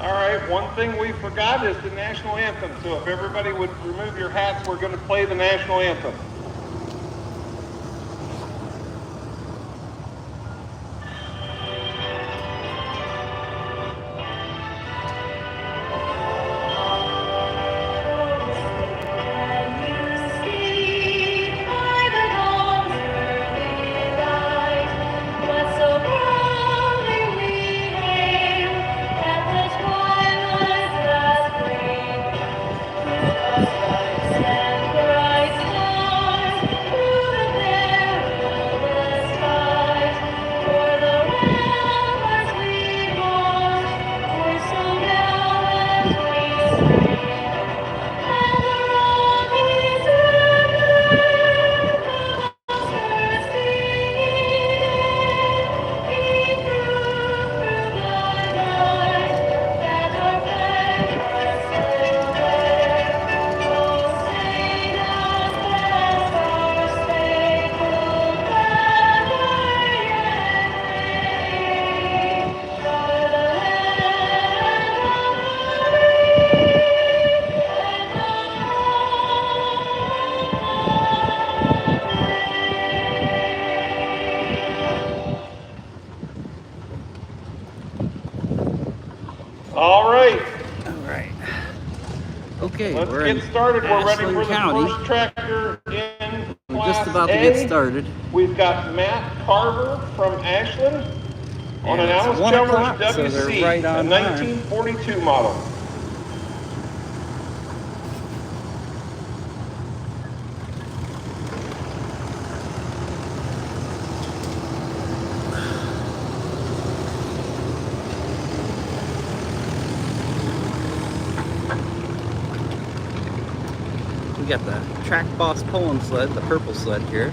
All right, one thing we forgot is the national anthem. So if everybody would remove your hats, we're going to play the national anthem. All right. Okay, let's we're get started. We're ready Ashland for County. the first tractor in We're Class just about to A. get started. We've got Matt Carver from Ashland on And an it's Alice 1 Chalmers o'clock, WC, so they're right on a time. 1942 model. We got the Track Boss pulling sled, the purple sled here.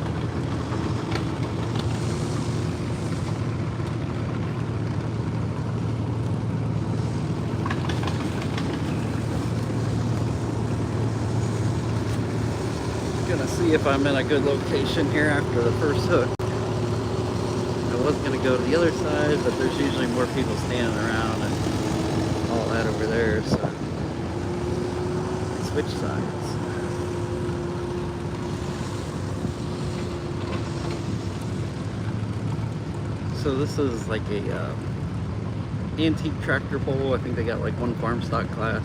Gonna see if I'm in a good location here after the first hook. I was gonna go to the other side, but there's usually more people standing around and all that over there, so switch sides. So this is like a antique tractor pull. I think they got like one farm stock class.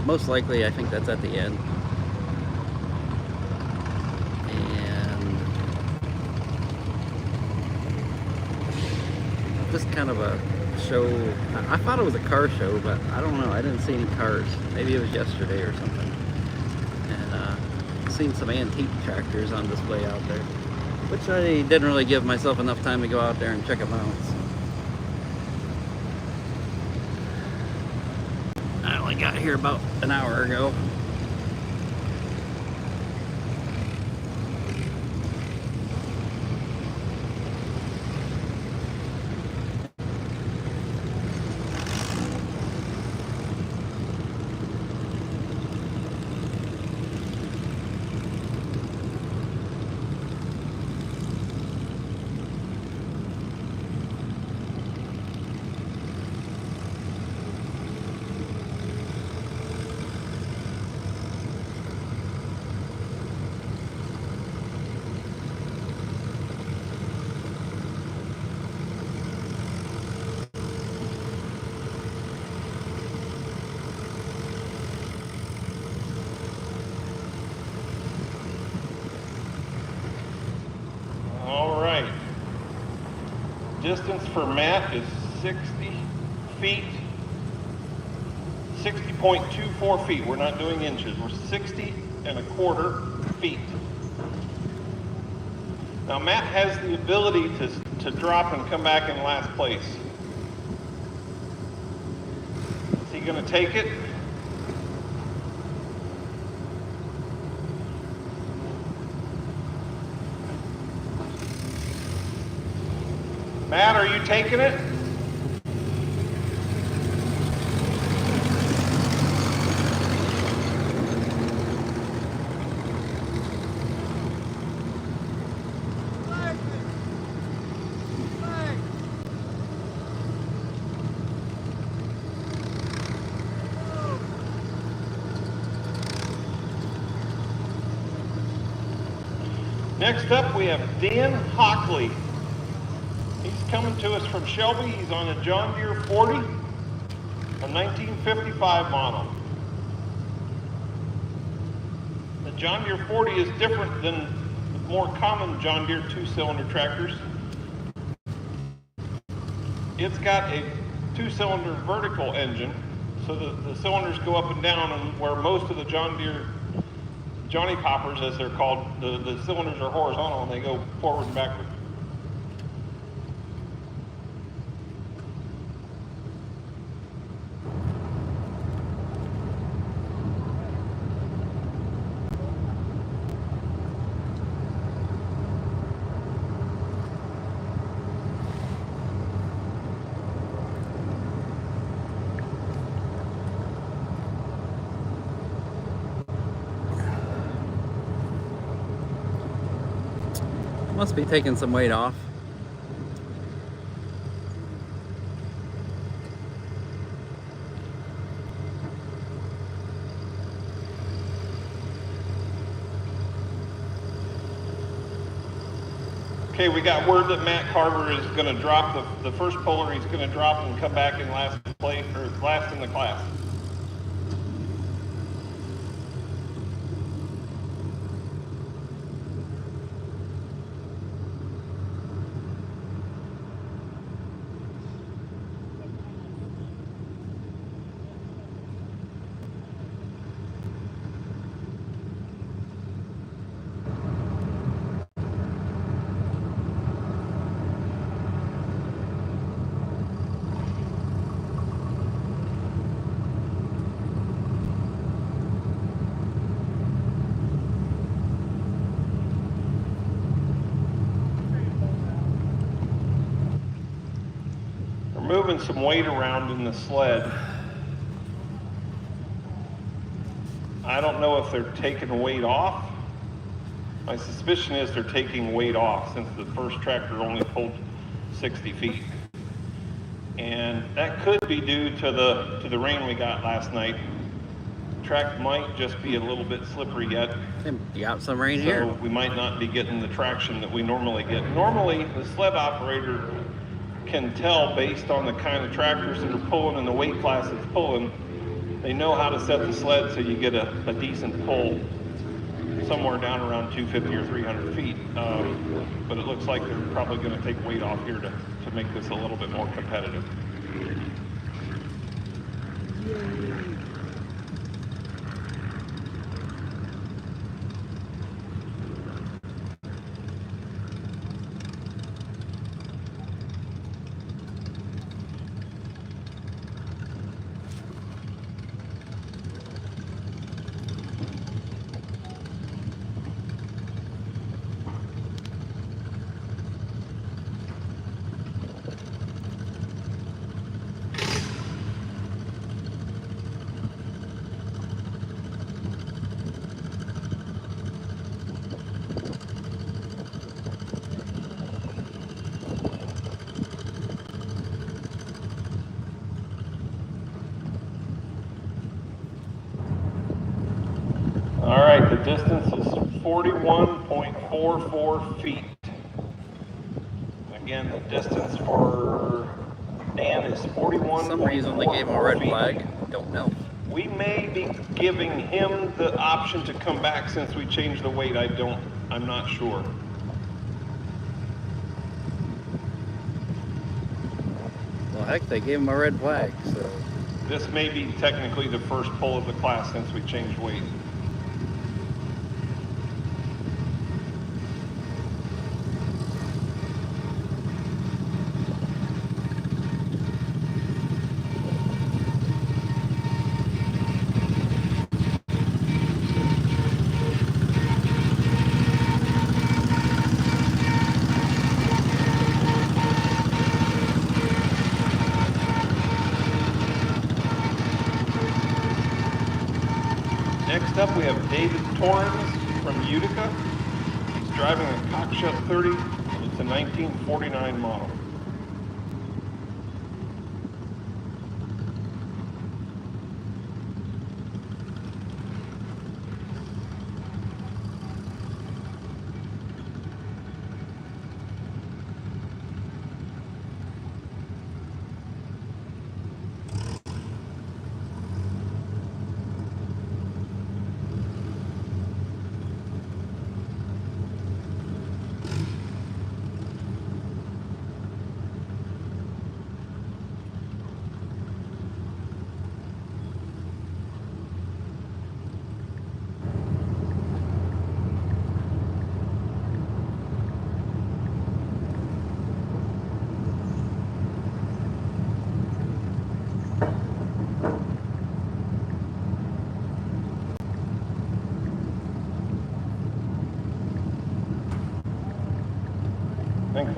Most likely, I think that's at the end. And just kind of a show. I thought it was a car show, but I don't know. I didn't see any cars. Maybe it was yesterday or something. And seen some antique tractors on display out there, which I didn't really give myself enough time to go out there and check them out. So. I only got here about an hour ago. Distance for Matt is 60 feet, 60.24 feet. We're not doing inches. We're 60.25 feet. Now Matt has the ability to drop and come back in last place. Is he going to take it? Matt, are you taking it? Next up, we have Dan Hockley. He's coming to us from Shelby. He's on a John Deere 40, a 1955 model. The John Deere 40 is different than the more common John Deere two-cylinder tractors. It's got a two-cylinder vertical engine, so the cylinders go up and down, and where most of the John Deere Johnny Poppers, as they're called, the cylinders are horizontal and they go forward and backward. Must be taking some weight off. Okay, we got word that Matt Carver is going to drop the first puller. He's going to drop and come back in last in the class. Moving some weight around in the sled. I don't know if they're taking weight off. My suspicion is they're taking weight off since the first tractor only pulled 60 feet. And that could be due to the rain we got last night. The track might just be a little bit slippery yet. You got some rain here. So we might not be getting the traction that we normally get. Normally, the sled operator can tell based on the kind of tractors that are pulling and the weight class it's pulling. They know how to set the sled so you get a decent pull somewhere down around 250 or 300 feet. But it looks like they're probably going to take weight off here to make this a little bit more competitive. All right, the distance is 41.44 feet. Again, the distance for Dan is 41. For some reason they gave him a red flag. Don't know. We may be giving him the option to come back since we changed the weight. I'm not sure. Well, heck, they gave him a red flag, so. This may be technically the first pull of the class since we changed weight. Next up, we have David Torrens from Utica. He's driving a Cockshut 30. It's a 1949 model.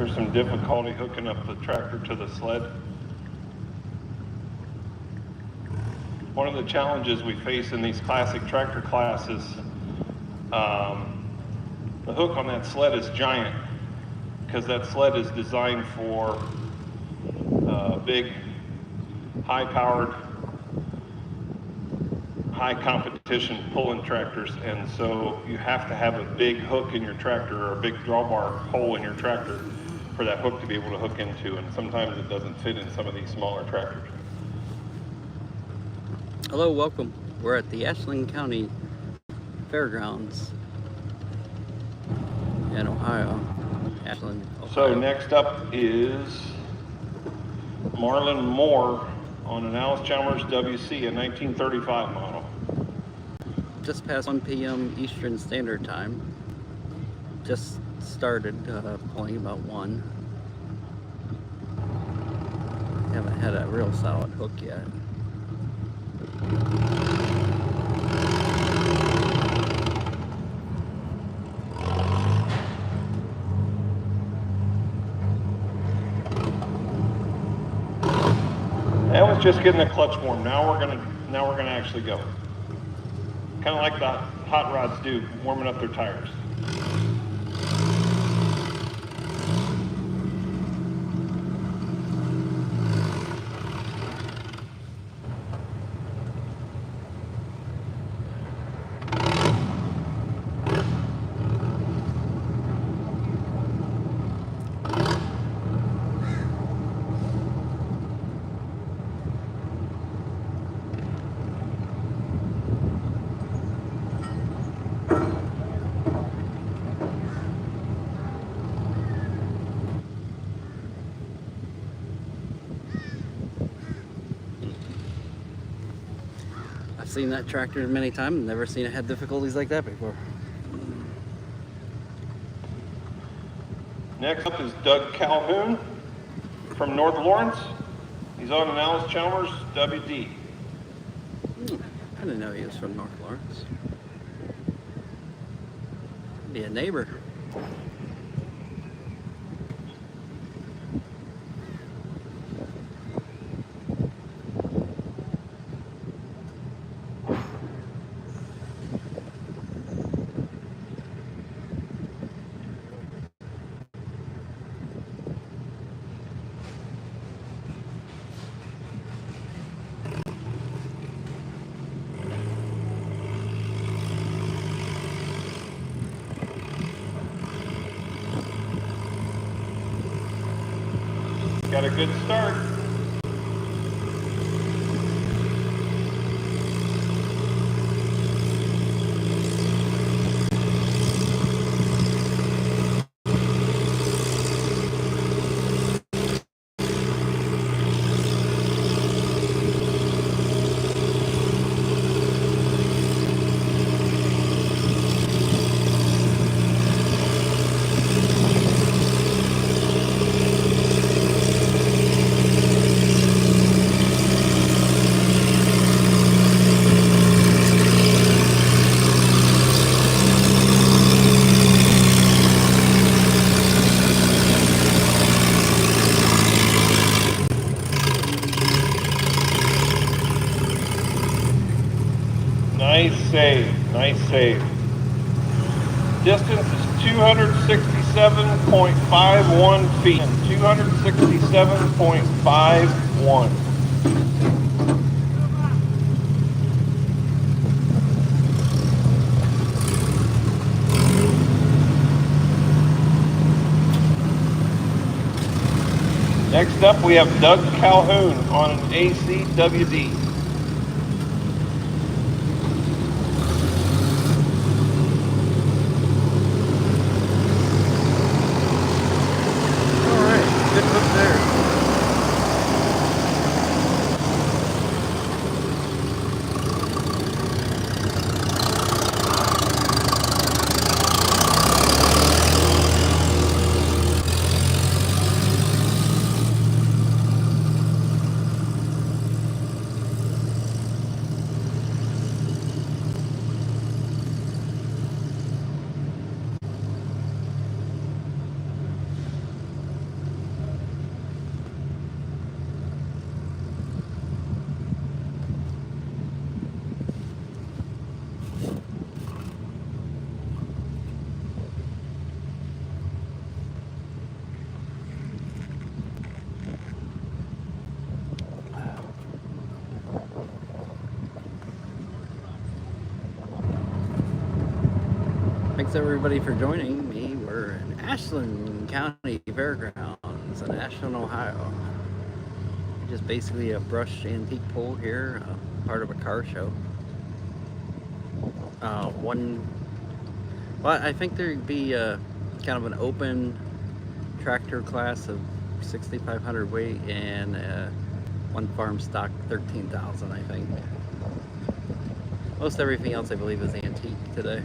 There's some difficulty hooking up the tractor to the sled. One of the challenges we face in these classic tractor classes, the hook on that sled is giant because that sled is designed for big, high-powered, high-competition pulling tractors, and so you have to have a big hook in your tractor or a big drawbar hole in your tractor for that hook to be able to hook into, and sometimes it doesn't fit in some of these smaller tractors. Hello, welcome. We're at the Ashland County Fairgrounds in Ohio. Ashland, Ohio. So next up is Marlon Moore on an Alice Chalmers WC, a 1935 model. Just past 1 p.m. Eastern Standard Time. Just started pulling about 1. Haven't had a real solid hook yet. That was just getting the clutch warm. Now we're gonna actually go. Kind of like the hot rods do, warming up their tires. I've seen that tractor many times, never seen it have difficulties like that before. Next up is Doug Calhoun from North Lawrence. He's on an Alice Chalmers WD. I didn't know he was from North Lawrence. Be a neighbor. Got a good start. Nice save, nice save. Distance is 267.51 feet. 267.51. Next up, we have Doug Calhoun on an AC WD. Thanks everybody for joining me. We're in Ashland County Fairgrounds in Ashland, Ohio. Just basically a brushed antique pull here, part of a car show. I think there'd be kind of an open tractor class of 6,500 weight and one farm stock 13,000, I think. Most everything else I believe is antique today.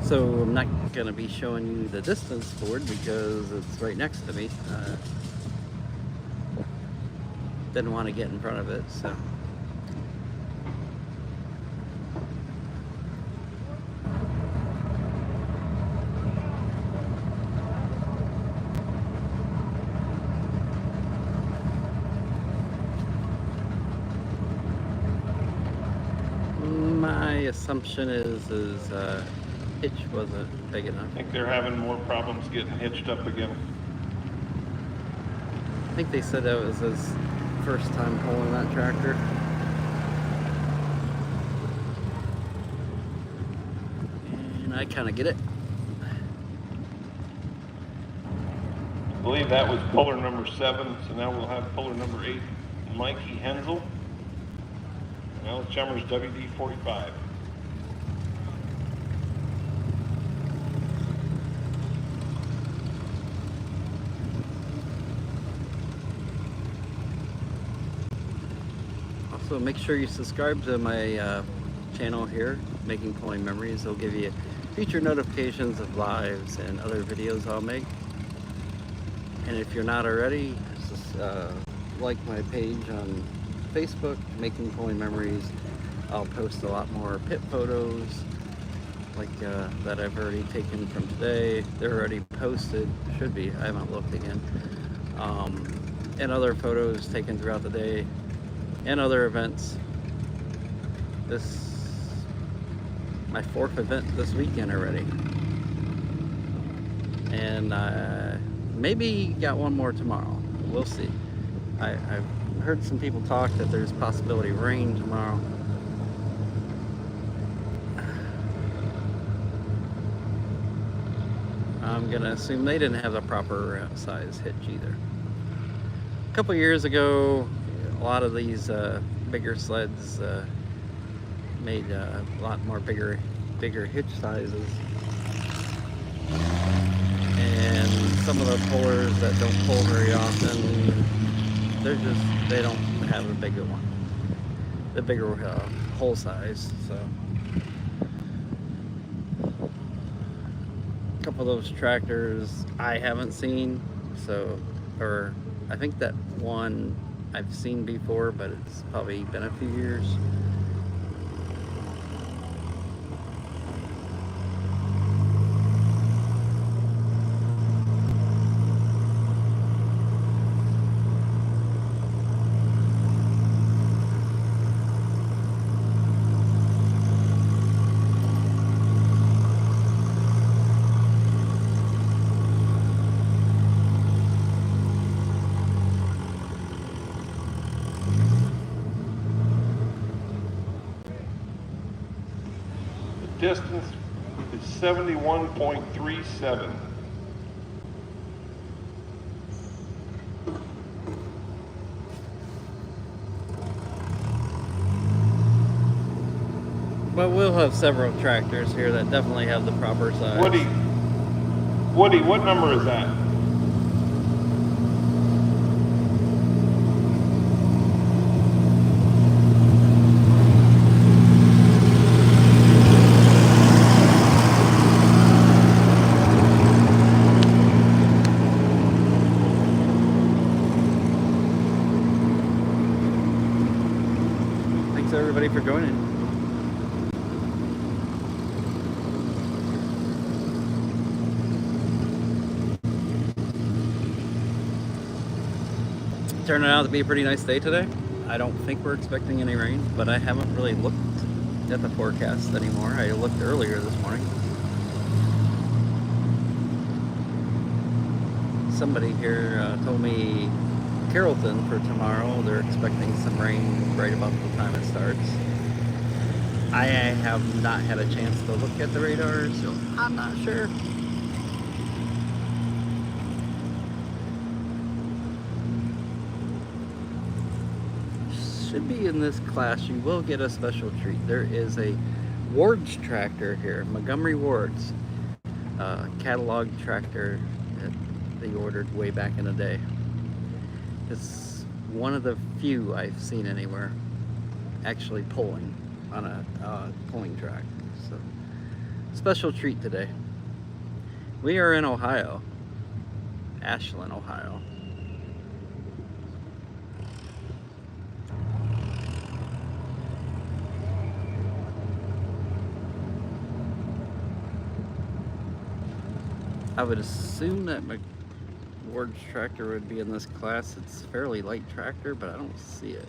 So I'm not going to be showing you the distance board because it's right next to me. Didn't want to get in front of it, so. My assumption is hitch wasn't big enough. I think they're having more problems getting hitched up again. I think they said that was his first time pulling that tractor. And I kind of get it. I believe that was puller number 7, so now we'll have puller number 8, Mikey Hensel. Now Chalmers WD-45. So make sure you subscribe to my channel here, Making Pulling Memories. It'll give you future notifications of lives and other videos I'll make. And if you're not already, just like my page on Facebook, Making Pulling Memories. I'll post a lot more pit photos like that I've already taken from today. They're already posted, should be, I haven't looked again. And other photos taken throughout the day. And other events. This my 4th event this weekend already, and maybe got one more tomorrow. We'll see. I've heard some people talk that there's possibility of rain tomorrow. I'm gonna assume they didn't have the proper size hitch either. A couple years ago, a lot of these bigger sleds made a lot more bigger hitch sizes, and some of the pullers that don't pull very often, they don't have the bigger hole size. So a couple of those tractors I haven't seen, or I think that one I've seen before, but it's probably been a few years. Distance is 71.37. But we'll have several tractors here that definitely have the proper size. Woody, what number is that? Thanks everybody for joining. turning out to be a pretty nice day today. I don't think we're expecting any rain, but I haven't really looked at the forecast anymore. I looked earlier this morning. Somebody here told me Carrollton for tomorrow, they're expecting some rain right about the time it starts. I have not had a chance to look at the radar, so I'm not sure. Should be in this class, you will get a special treat. There is a Ward's tractor here, Montgomery Ward's catalog tractor that they ordered way back in the day. It's one of the few I've seen anywhere actually pulling on a pulling track. So, special treat today. We are in Ohio, Ashland, Ohio. I would assume that Ward's tractor would be in this class. It's a fairly light tractor, but I don't see it.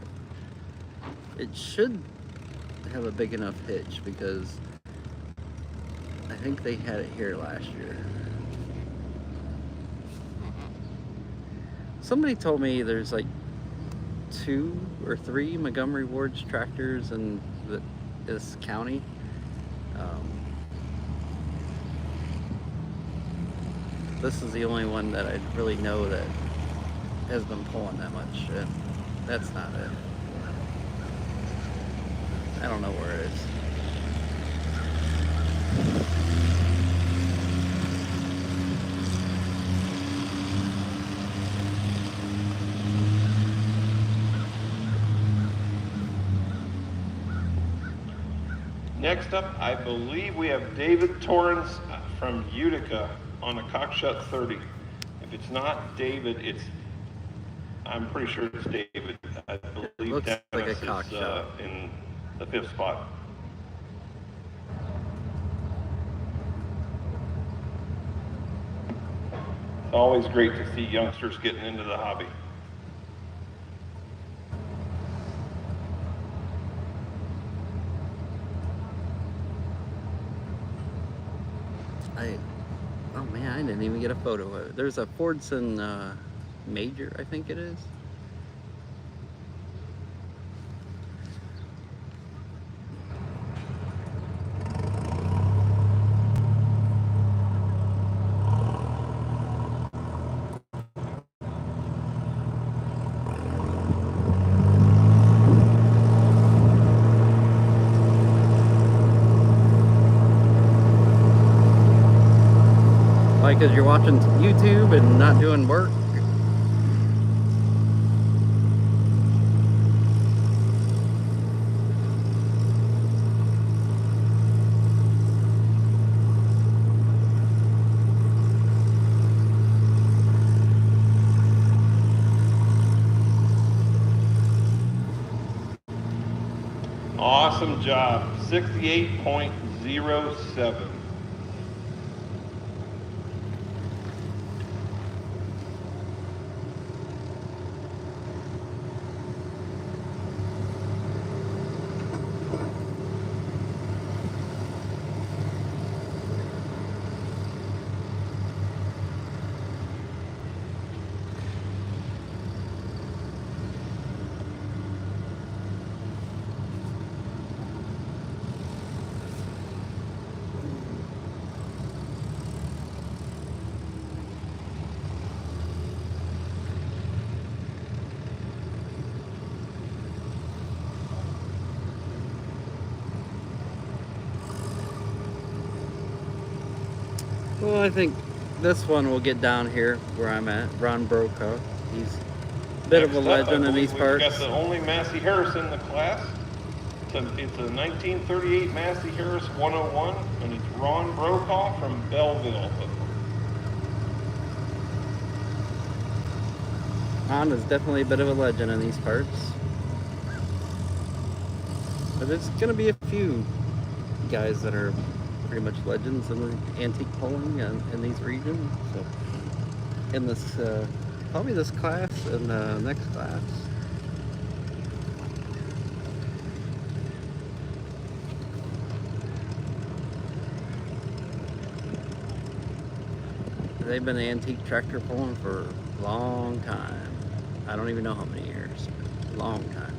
It should have a big enough hitch because I think they had it here last year. Somebody told me there's like 2 or 3 Montgomery Ward's tractors in this county. This is the only one that I really know that has been pulling that much, and that's not it. I don't know where it is. Next up, I believe we have David Torrance from Utica on a cockshut 30. If it's not David, I'm pretty sure it's David. I believe Looks Dennis like a is cockshut. in the 5th spot. It's always great to see youngsters getting into the hobby. Oh man, I didn't even get a photo of it. There's a Fordson Major, I think it is. Because you're watching YouTube and not doing work. Awesome job, 68.07. Well, I think this one will get down here where I'm at. Ron Brokaw. He's a bit of a legend in these parts. We've got the only Massey Harris in the class. It's a 1938 Massey Harris 101, and it's Ron Brokaw from Belleville. Ron is definitely a bit of a legend in these parts. But there's going to be a few guys that are pretty much legends in the antique pulling in these regions. So, in this Probably this class and the next class. They've been antique tractor pulling for a long time. I don't even know how many years. Long time.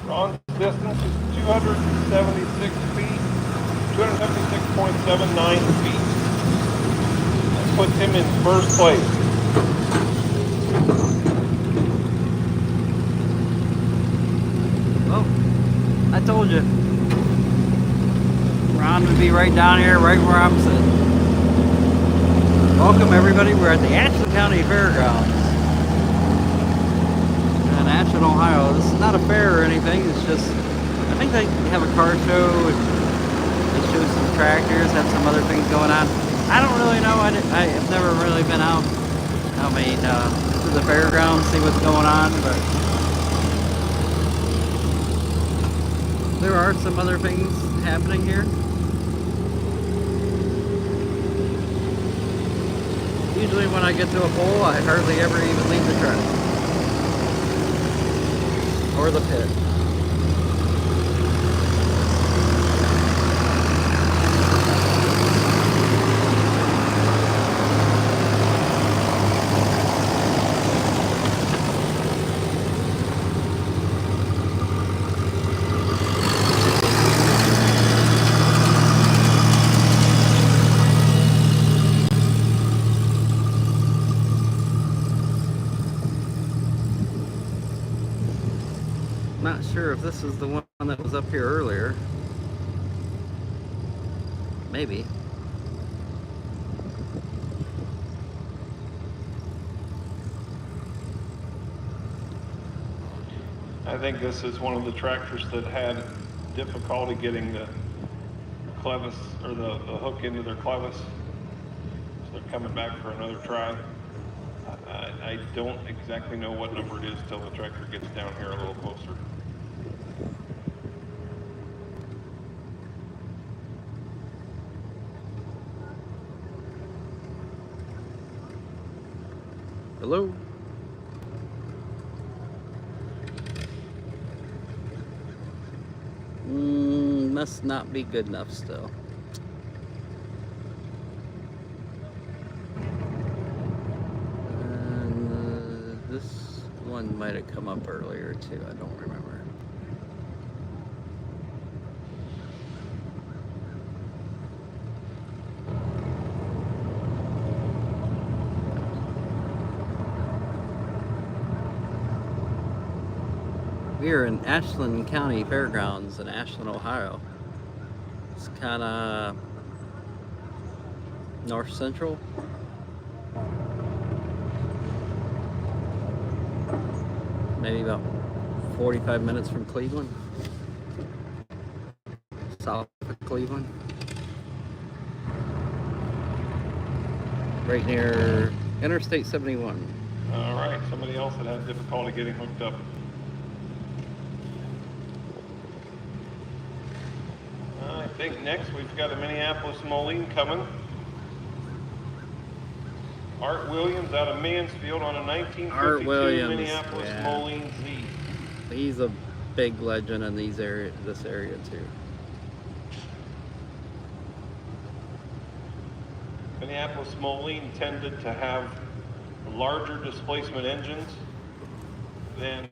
Ron's distance is 276 feet, 276.79 feet. That puts him in first place. Oh, I told you. Ron would be right down here, right where I'm sitting. Welcome everybody, we're at the Ashland County Fairgrounds in Ashland, Ohio. This is not a fair or anything, it's just, I think they have a car show and they show some tractors, have some other things going on. I don't really know, I've never really been out, to the fairgrounds, see what's going on, but there are some other things happening here. Usually when I get to a pole, I hardly ever even leave the track. Or the pit. Not sure if this is the one that was up here earlier. Maybe. I think this is one of the tractors that had difficulty getting the clevis or the hook into their clevis. So they're coming back for another try. I don't exactly know what number it is till the tractor gets down here a little closer. Hello? Must not be good enough still. And this one might have come up earlier too, I don't remember. We are in Ashland County Fairgrounds in Ashland, Ohio. It's kind of north central. Maybe about 45 minutes from Cleveland. South of Cleveland. Right near Interstate 71. All right, somebody else that had difficulty getting hooked up. I think next we've got a Minneapolis Moline coming. Art Williams out of Mansfield on a 1952 Minneapolis Moline Z. He's a big legend in this area too. Minneapolis Moline tended to have larger displacement engines than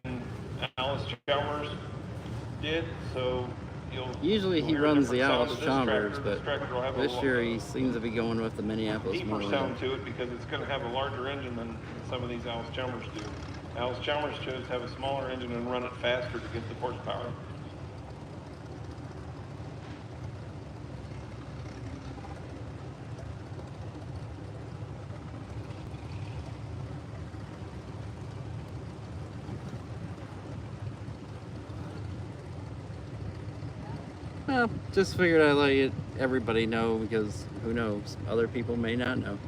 Alice Chalmers did, so usually he runs the Alice Chalmers, but this year he seems to be going with the Minneapolis Moline. Deeper sound to it because it's going to have a larger engine than some of these Alice Chalmers do. Alice Chalmers chose to have a smaller engine and run it faster to get the horsepower. Just figured I'd let everybody know, because who knows, other people may not know.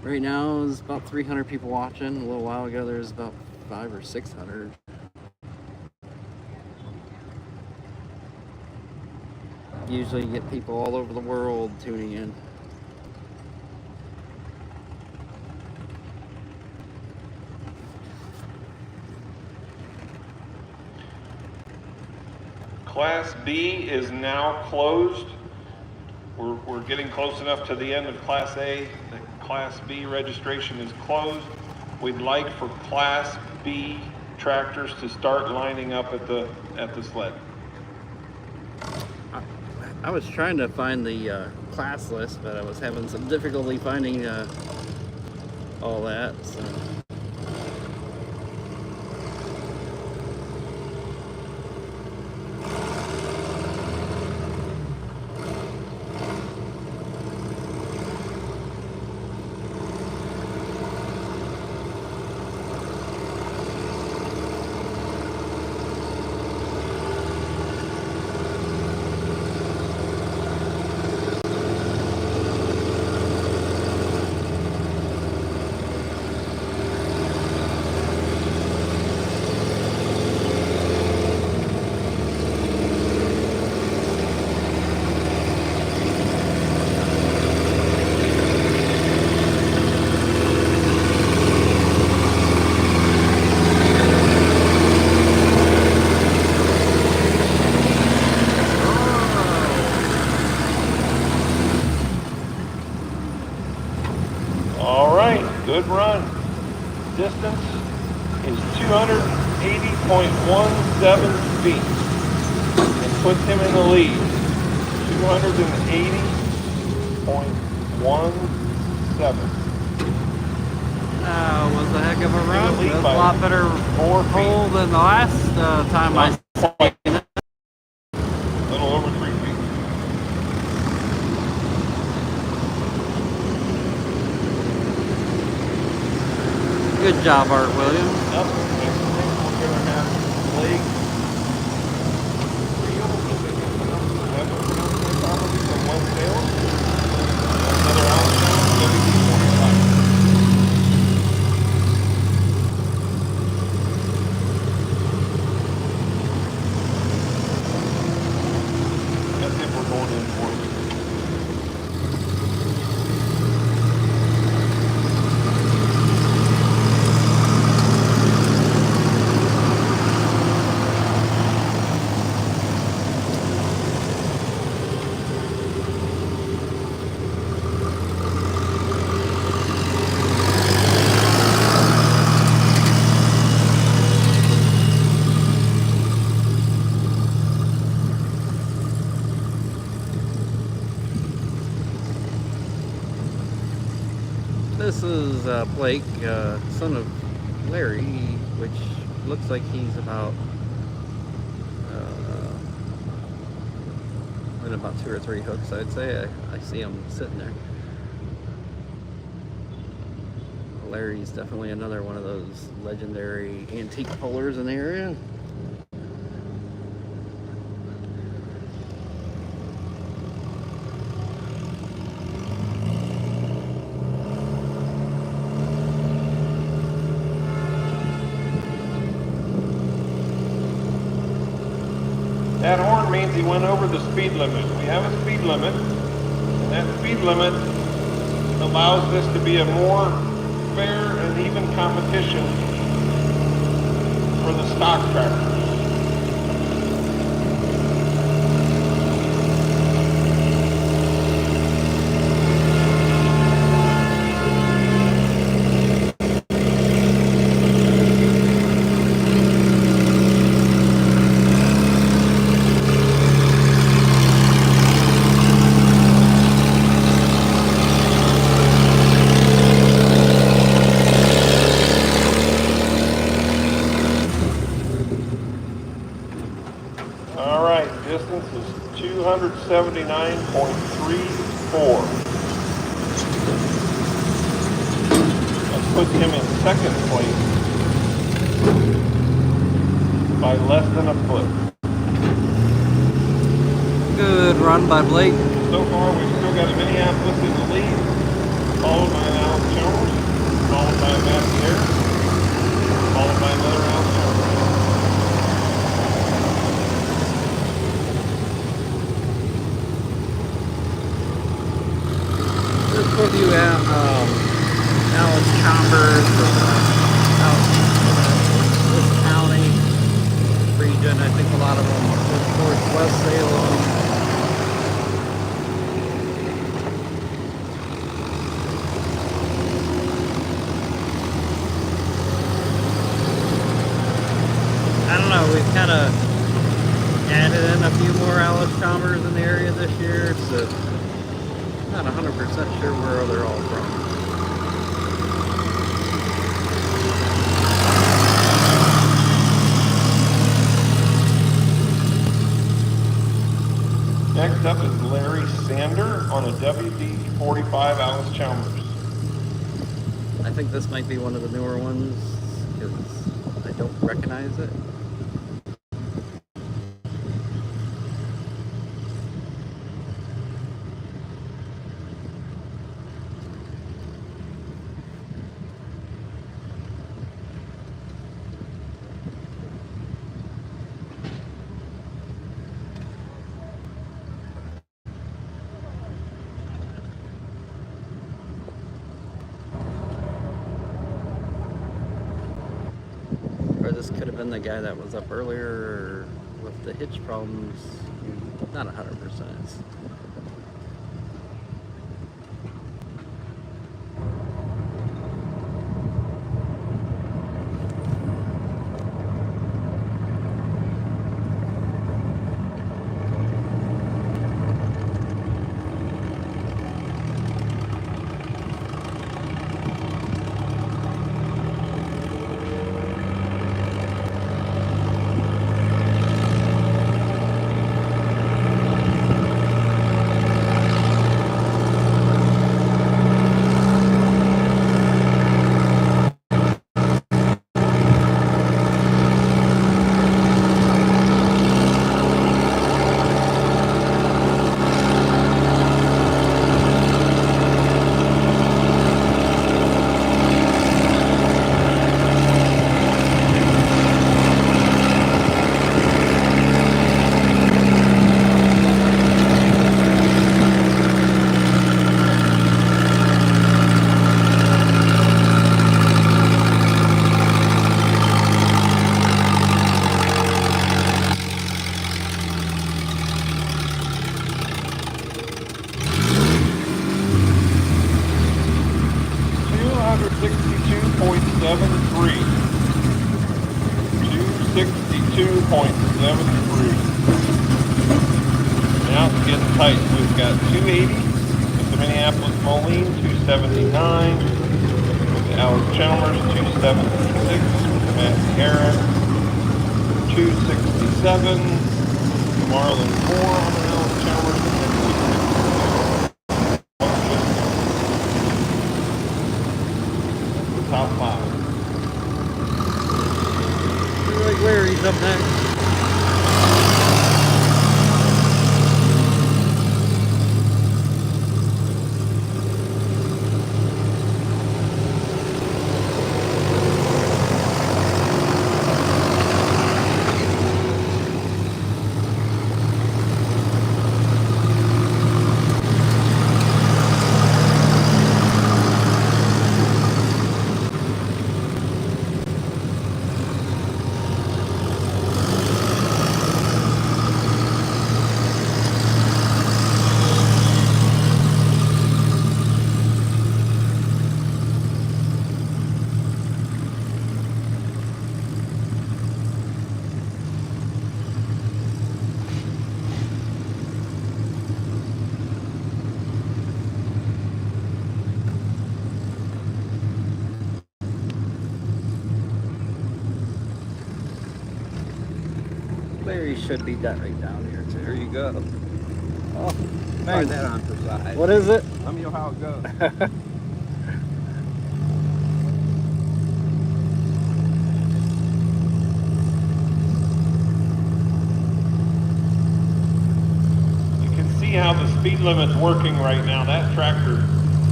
Right now there's about 300 people watching. A little while ago there was about 500 or 600. Usually you get people all over the world tuning in. Class B is now closed. We're getting close enough to the end of Class A that Class B registration is closed. We'd like for Class B tractors to start lining up at the sled. I was trying to find the class list, but I was having some difficulty finding all that. So. Good run. Distance is 280.17 feet and puts him in the lead. 280.17. Was a heck of a run. It was a lot better hole than the last time I seen it. A little over 3 feet. Good job, Art Williams. Up next we're going to have Blake from West Salem. Another Allentown, WD-25. That's if we're going in for it. This is Blake, son of Larry, which looks like he's about in about 2 or 3 hooks, I'd say. I see him sitting there. Larry's definitely another one of those legendary antique pullers in the area. he went over the speed limit. We have a speed limit, and that speed limit allows this to be a more fair and even competition for the stock tractors. All right, distance is 279.34. That puts him in second place by less than a foot. Good run by Blake. So far, we've still got Minneapolis in the lead, followed by Alex Chalmers, followed by Matt Garrett, followed by another Alex Chalmers. For you, Alex Chambers out this county region. I think a lot of them went towards West Salem. I don't know, we've kind of added in a few more Alex Chambers in the area this year, so not 100% sure where they're all from. Next up is Larry Sander on a WD-45 Alex Chalmers. I think this might be one of the newer ones because I don't recognize it. Or this could have been the guy that was up earlier with the hitch problems. Not 100%. Now it's getting tight. We've got 280 with the Minneapolis Moline, 279 with the Alex Chalmers, 276 with the Matt Garrett, 267 Marlin 4 on the Alex Chalmers, and then 262. That's the top five. Like Larry's up next. Larry should be right down here too. There you go. Oh, Thanks. turn that on for size. What is it? Let me know how it goes. You can see how the speed limit's working right now. That tractor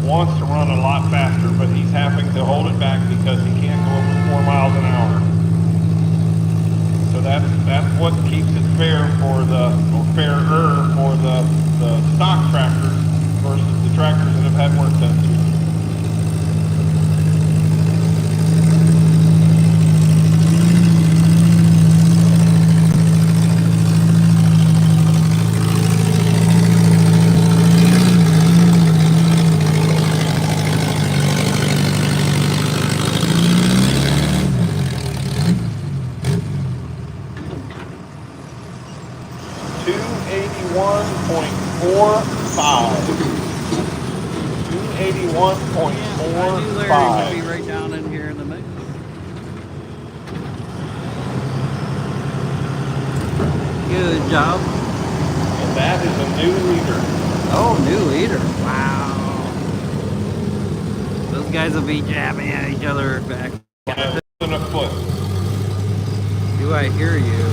wants to run a lot faster, but he's having to hold it back because he can't go over 4 miles an hour. So that's what keeps it fair for or fairer for the stock tractors versus the tractors that have had work done to them. I knew Larry would be right down in here in the mix. Good job. And that is a new leader. Oh, new leader. Wow. Those guys will be jabbing at each other back. By less than a foot. Do I hear you?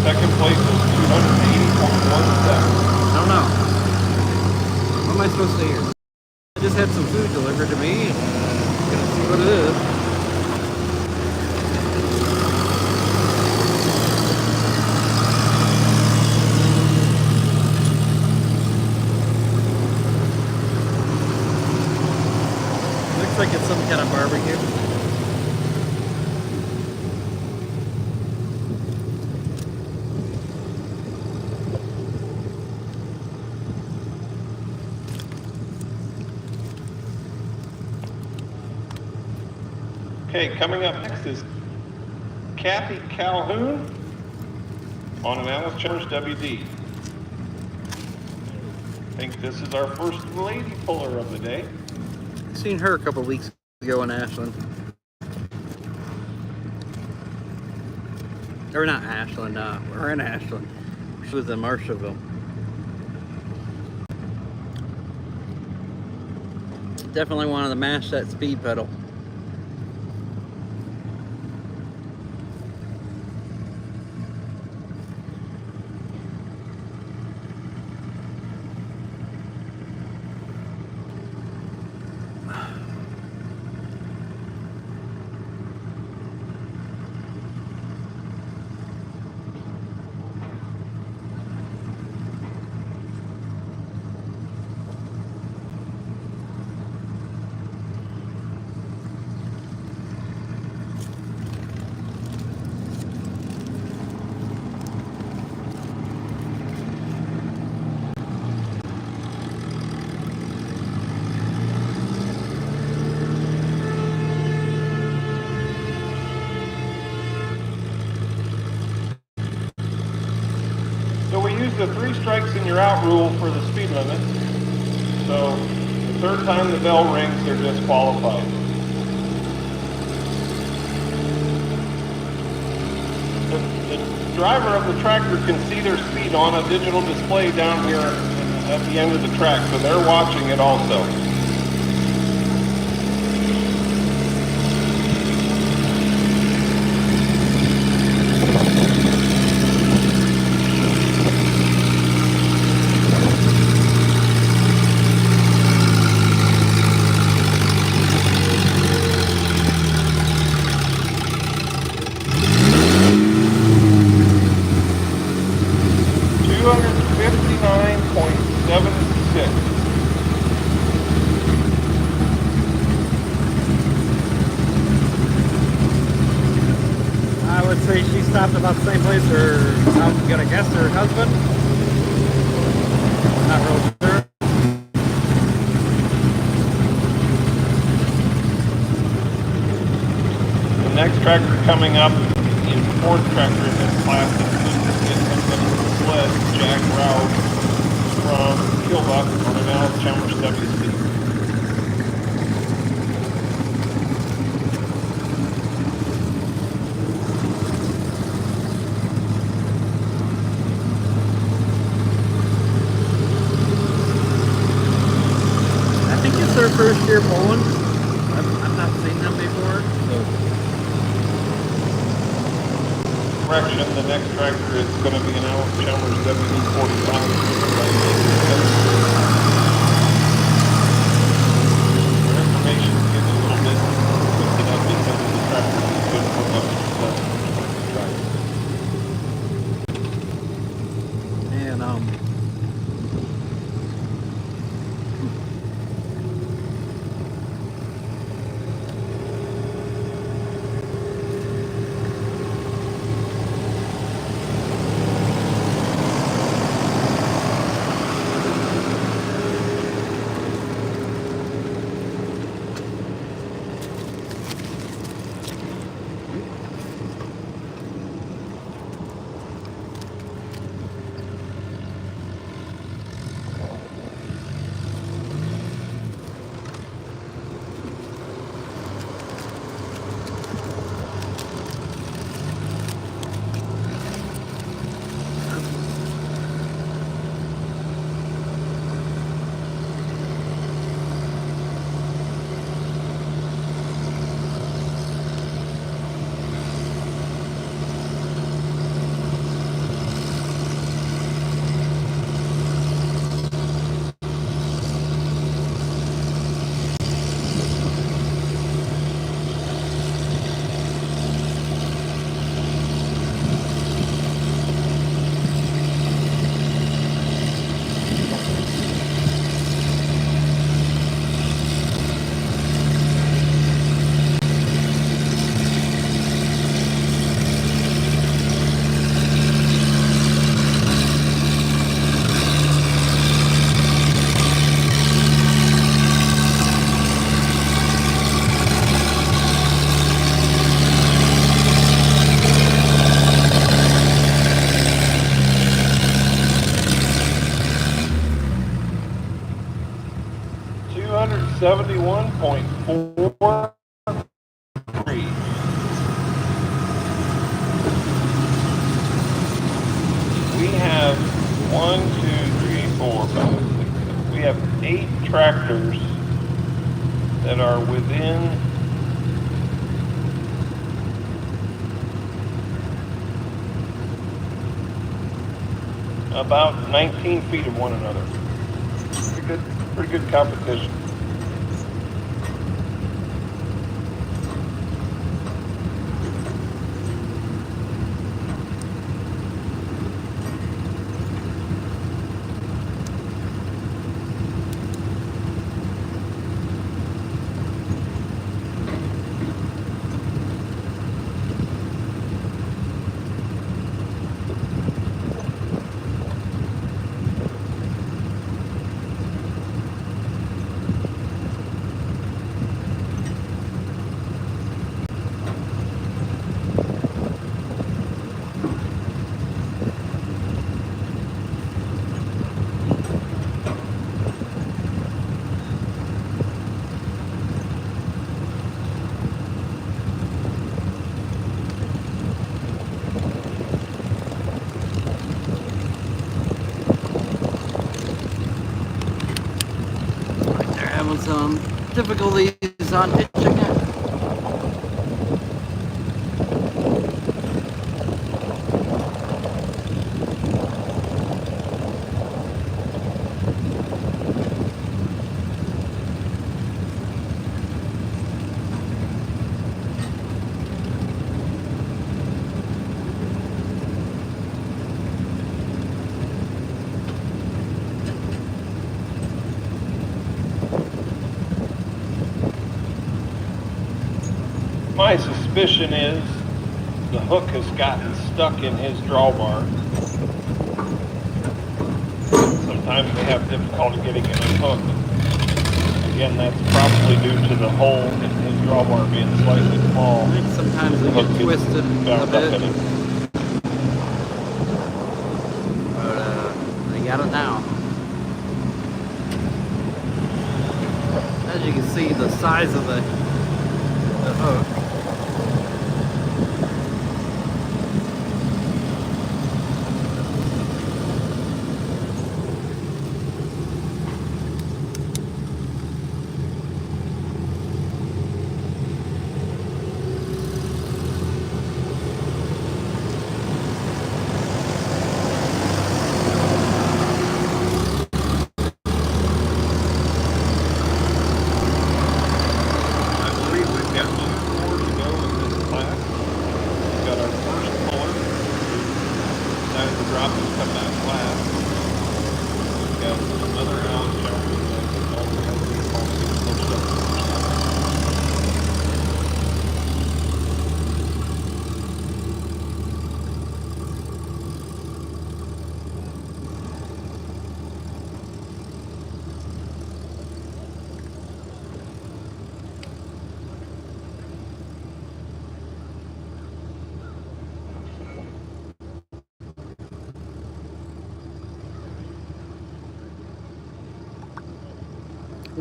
Second place is 280.17. I don't know. What am I supposed to hear? I just had some food delivered to me and gonna see what it is. Looks like it's some kind of barbecue. Okay, coming up next is Kathy Calhoun on an Alice Chalmers WD. I think this is our first lady puller of the day. Seen her a couple weeks ago in Ashland. Or not Ashland, we're in Ashland. She was in Marshallville. Definitely wanted to mash that speed pedal. So we use the 3 strikes and you're out rule for the speed limit. So the third time the bell rings, they're disqualified. The driver of the tractor can see their speed on a digital display down here at the end of the track, so they're watching it also. I would say she stopped about the same place I'm gonna guess her husband. Not real sure. The next tractor coming up is the fourth tractor in this class. It's something sled, Jack Rao from Killbuck on an Alice Chalmers WC. first year pulling. I've not seen them before. So Correction, the next tractor is going to be an Alan Chalmers WD-45. For information, gives a little bit twisted up because of the tractor that's been put up to the and $271.43. We have 1, 2, 3, 4, 5, 6, 7. We have 8 tractors that are within about 19 feet of one another. Pretty good competition. some difficulties on hitching it. My suspicion is the hook has gotten stuck in his drawbar. Sometimes they have difficulty getting it unhooked. Again, that's probably due to the hole in his drawbar being slightly small. I think sometimes they get twisted a bit. But they got it now. As you can see, the size of the hook.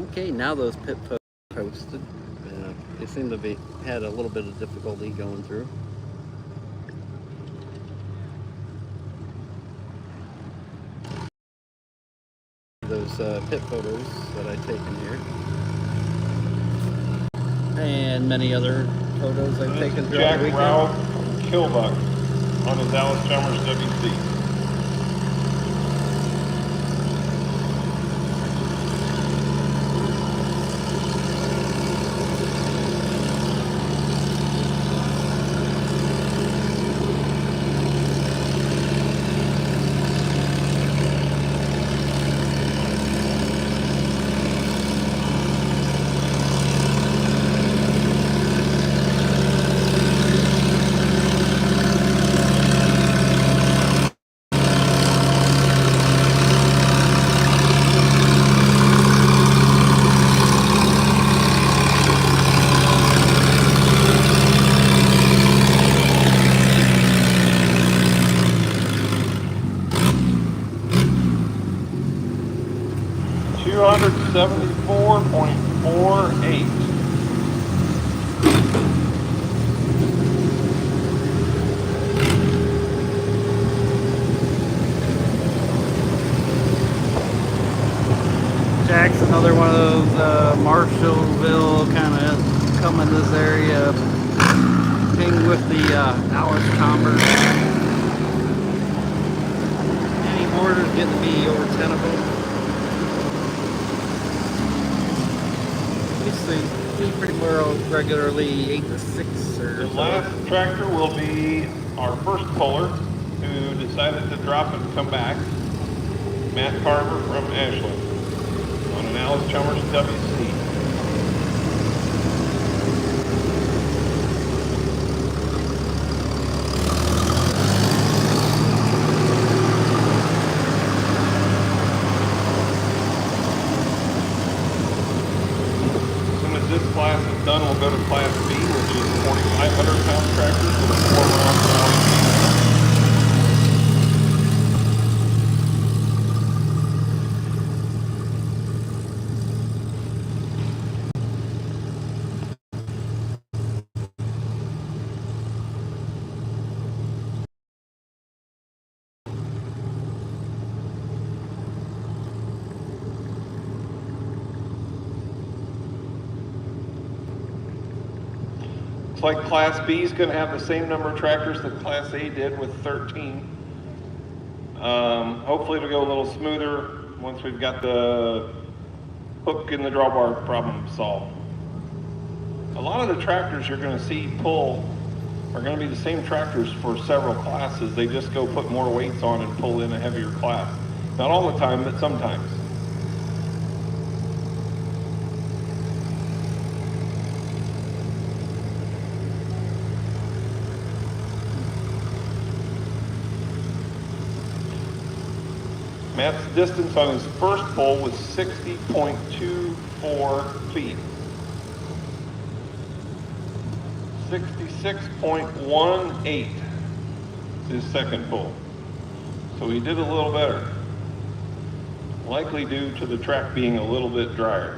Okay, now those pit photos posted. They seem to be had a little bit of difficulty going through. Those pit photos that I've taken here, and many other photos I've taken throughout Jack the weekend. Rao from Kilbuck on his Alice Chalmers WC. $274.48. Jack's another one of those Marshallville kind of come in this area, hang with the Alice Chalmers. Any orders getting to be over 10 of them. We pretty well regularly 8 to 6 or The so. last tractor will be our first puller who decided to drop and come back. Matt Carver from Ashland on an Alice Chalmers WC. This class is done, we'll go to Class B, which is 4,500 pound tractors with a 4-mile-per-hour Looks like Class B is going to have the same number of tractors that Class A did with 13. Hopefully it'll go a little smoother once we've got the hook and the drawbar problem solved. A lot of the tractors you're going to see pull are going to be the same tractors for several classes. They just go put more weights on and pull in a heavier class. Not all the time, but sometimes. Matt's distance on his first pull was 60.24 feet. 66.18 his second pull. So he did a little better. Likely due to the track being a little bit drier.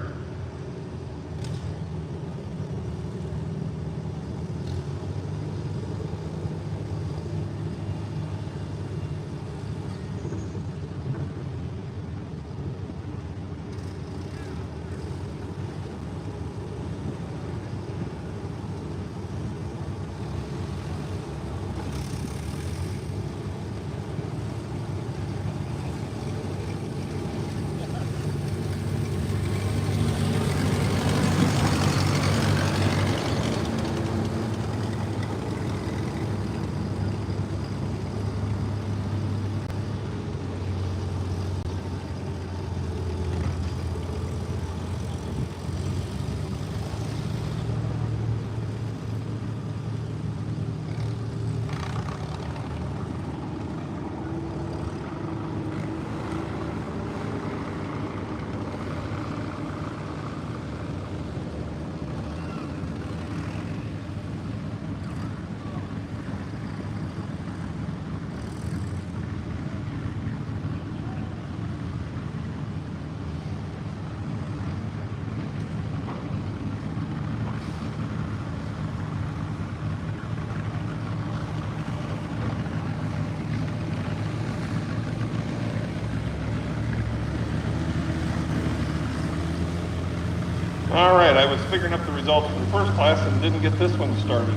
right, I was figuring up the results for the first class and didn't get this one started.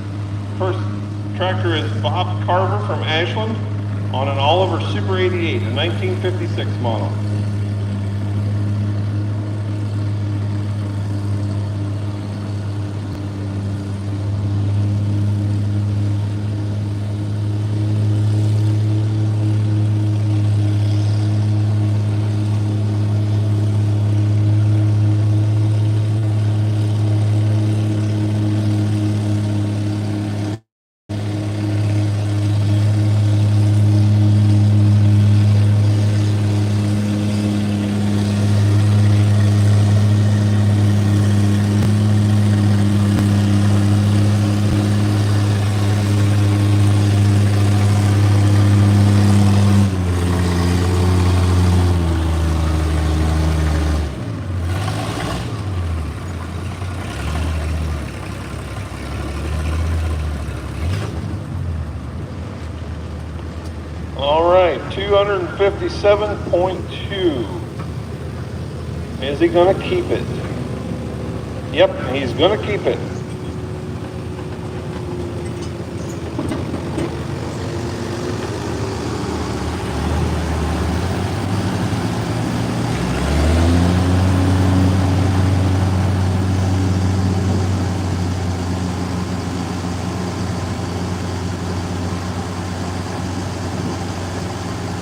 First tractor is Bob Carver from Ashland on an Oliver Super 88, a 1956 model. All right, 257.2. Is he gonna keep it? Yep, he's gonna keep it.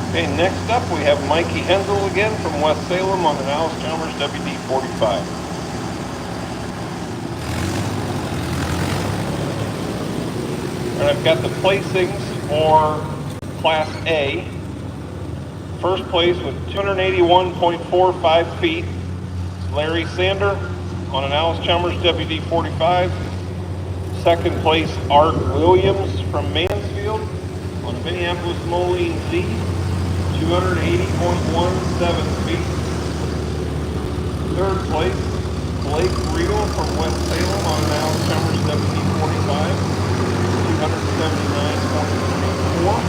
Okay, next up we have Mikey Hensel again from West Salem on an Alice Chalmers WD-45. And I've got the placings for Class A. First place with 281.45 feet, Larry Sander on an Alice Chalmers WD-45. Second place, Art Williams from Mansfield on a Minneapolis Moline Z, 280.17 feet. Third place, Blake Riedel from West Salem on an Alice Chalmers WD-45, 279.34.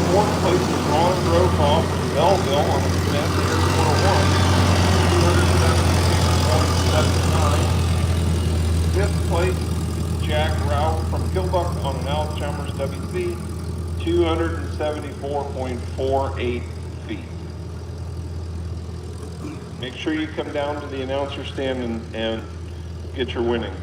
Fourth place is Ron Brokaw from Belleville on the Smith Air 101, 276.79. Fifth place, Jack Rao from Kilbuck on an Alice Chalmers WC, 274.48 feet. Make sure you come down to the announcer stand and get your winnings.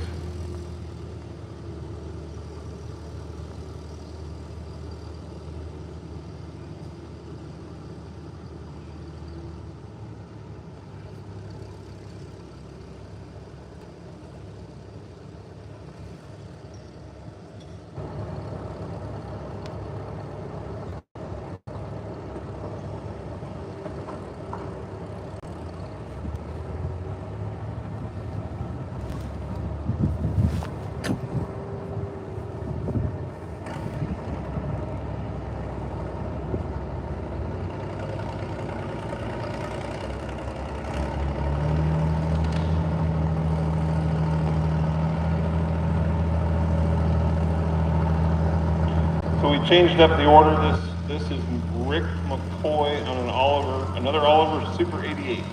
So we changed up the order. This is Rick McCoy on an Oliver, another Oliver Super 88.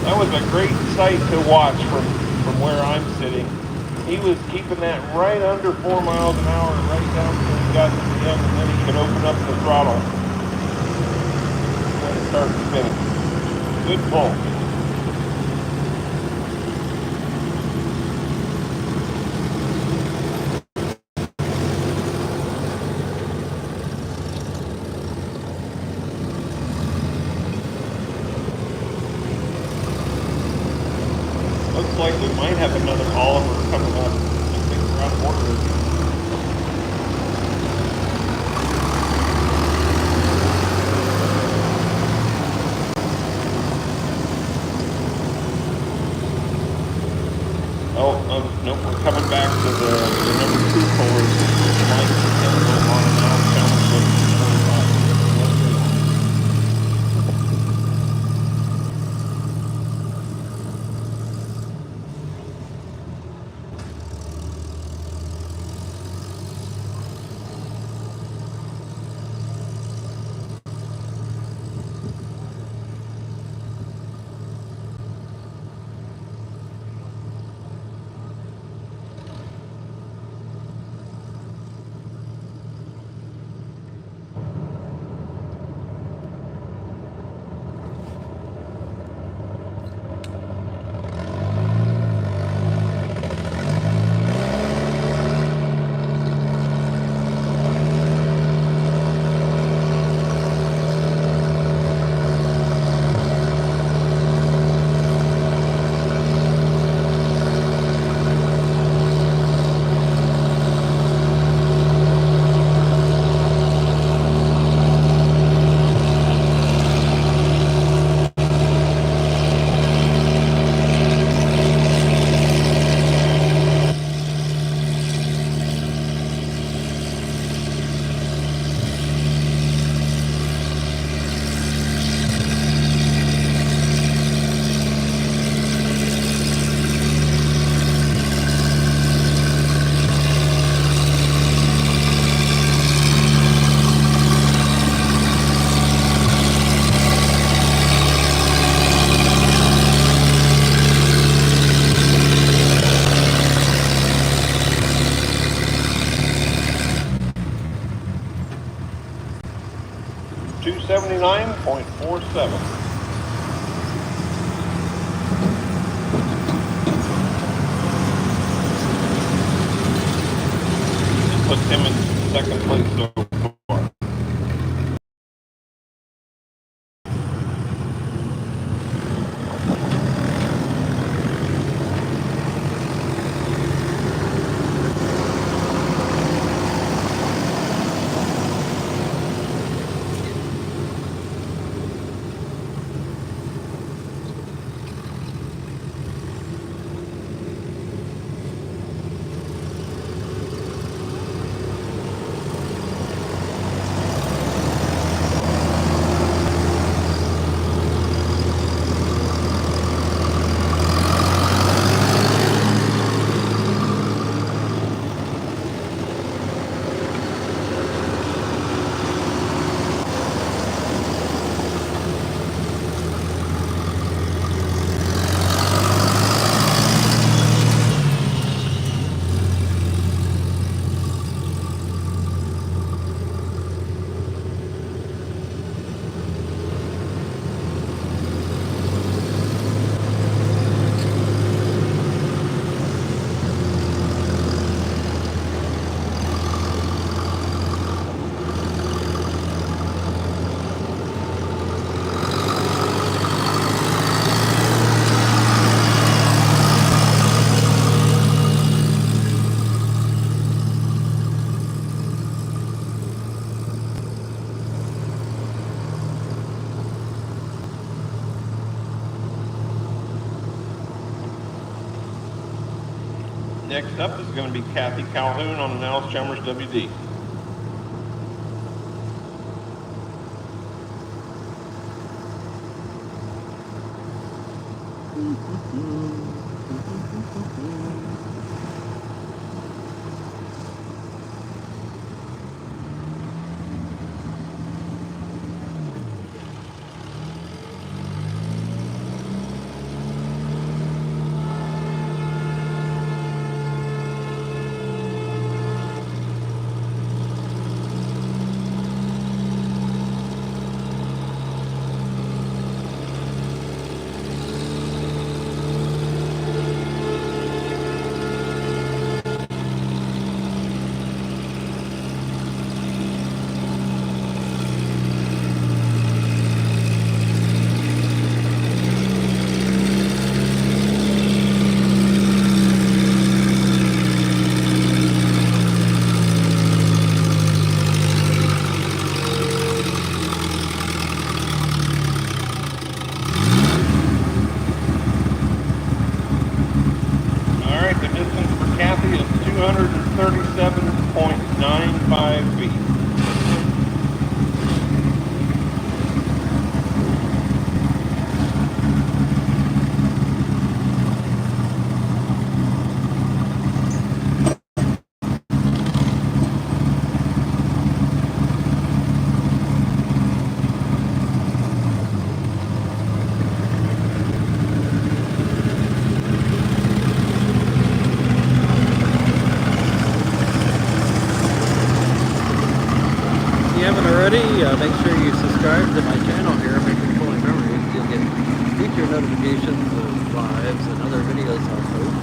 That was a great sight to watch from where I'm sitting. He was keeping that right under 4 miles an hour, right down until he got to the end, and then he could open up the throttle and start spinning. Good pull. might have another Oliver coming up. I think we're out of order. Nope, we're coming back to the number 2 pullers. Mike Kendall on now, challenge with 45. $279.47. Puts him in second place so far. Next up is going to be Kathy Calhoun on an Alice Chalmers WD. 137.95 feet. Make sure you subscribe to my channel here, Making Pulling Memories. You'll get future notifications of lives and other videos I'll post.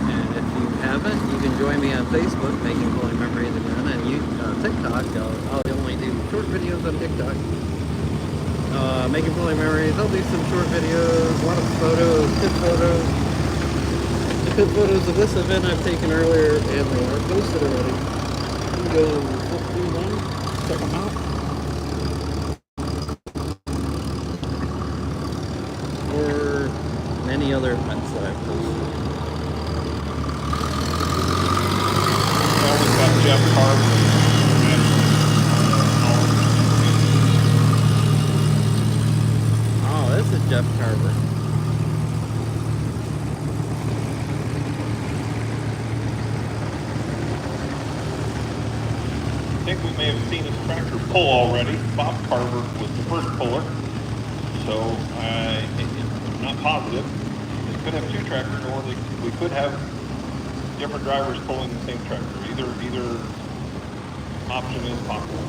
And if you haven't, you can join me on Facebook, Making Pulling Memories again, and TikTok. I'll only do short videos on TikTok. Making Pulling Memories. I'll do some short videos, a lot of photos, good photos. Good photos of this event I've taken earlier, and they are posted already. You can go flip through them, check them out. Or many other events that I've posted. Always got Jeff Carver. Oh, this is Jeff Carver. I think we may have seen his tractor pull already. Bob Carver was the first puller, so I'm not positive. They could have two tractors, or we could have different drivers pulling the same tractor. Either option is possible.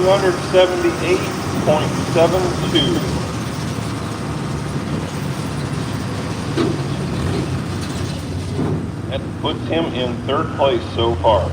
$278.72. That puts him in third place so far.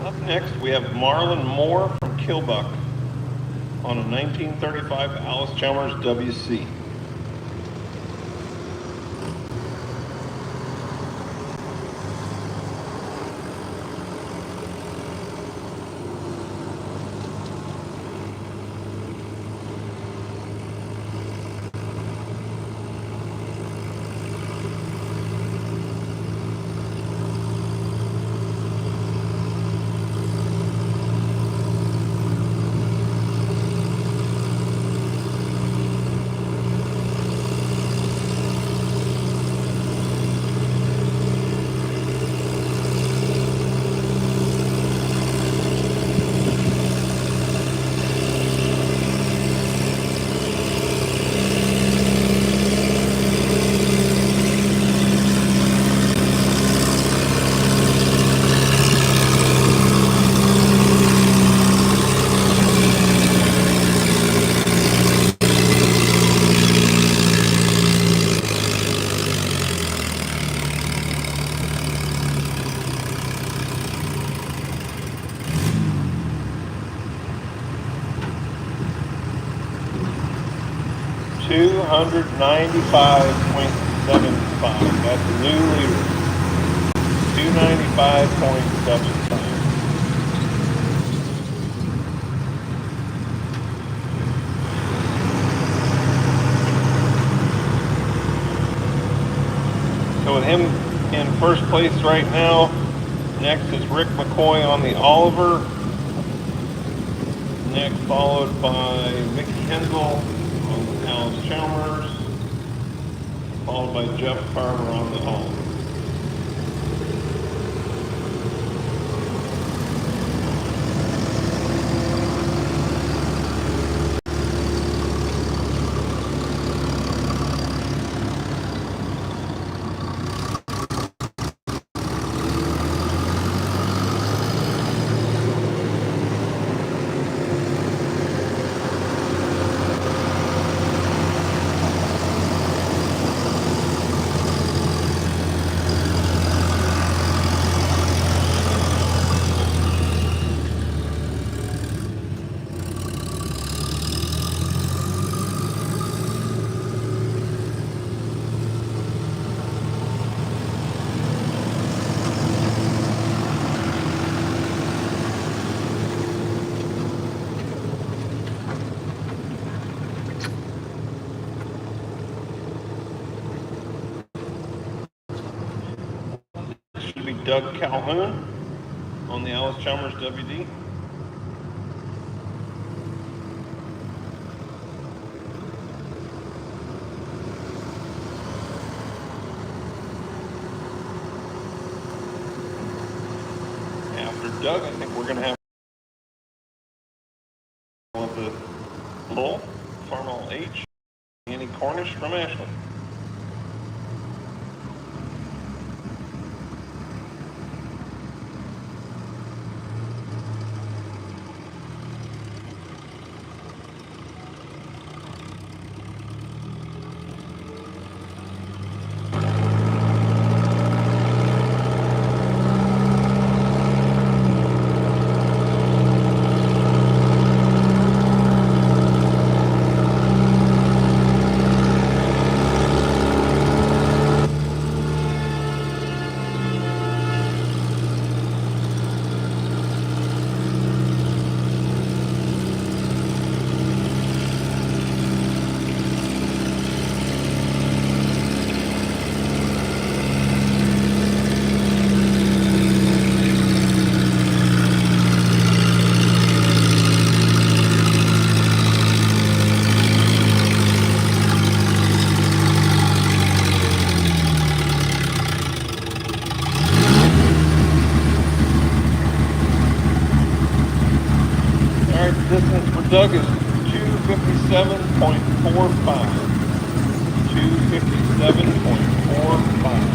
Up next, we have Marlon Moore from Kilbuck on a 1935 Alice Chalmers WC. 295.75. That's a new leader. 295.75. So with him in first place right now, next is Rick McCoy on the Oliver. Next followed by Mickey Hensel on the Alice Chalmers. Followed by Jeff Carter on the Oliver. Should be Doug Calhoun on the Alice Chalmers WD. After Doug, I think we're going to have the Bull, Farmall H, Annie Cornish from Ashland. Distance for Doug is 257.45. 257.45.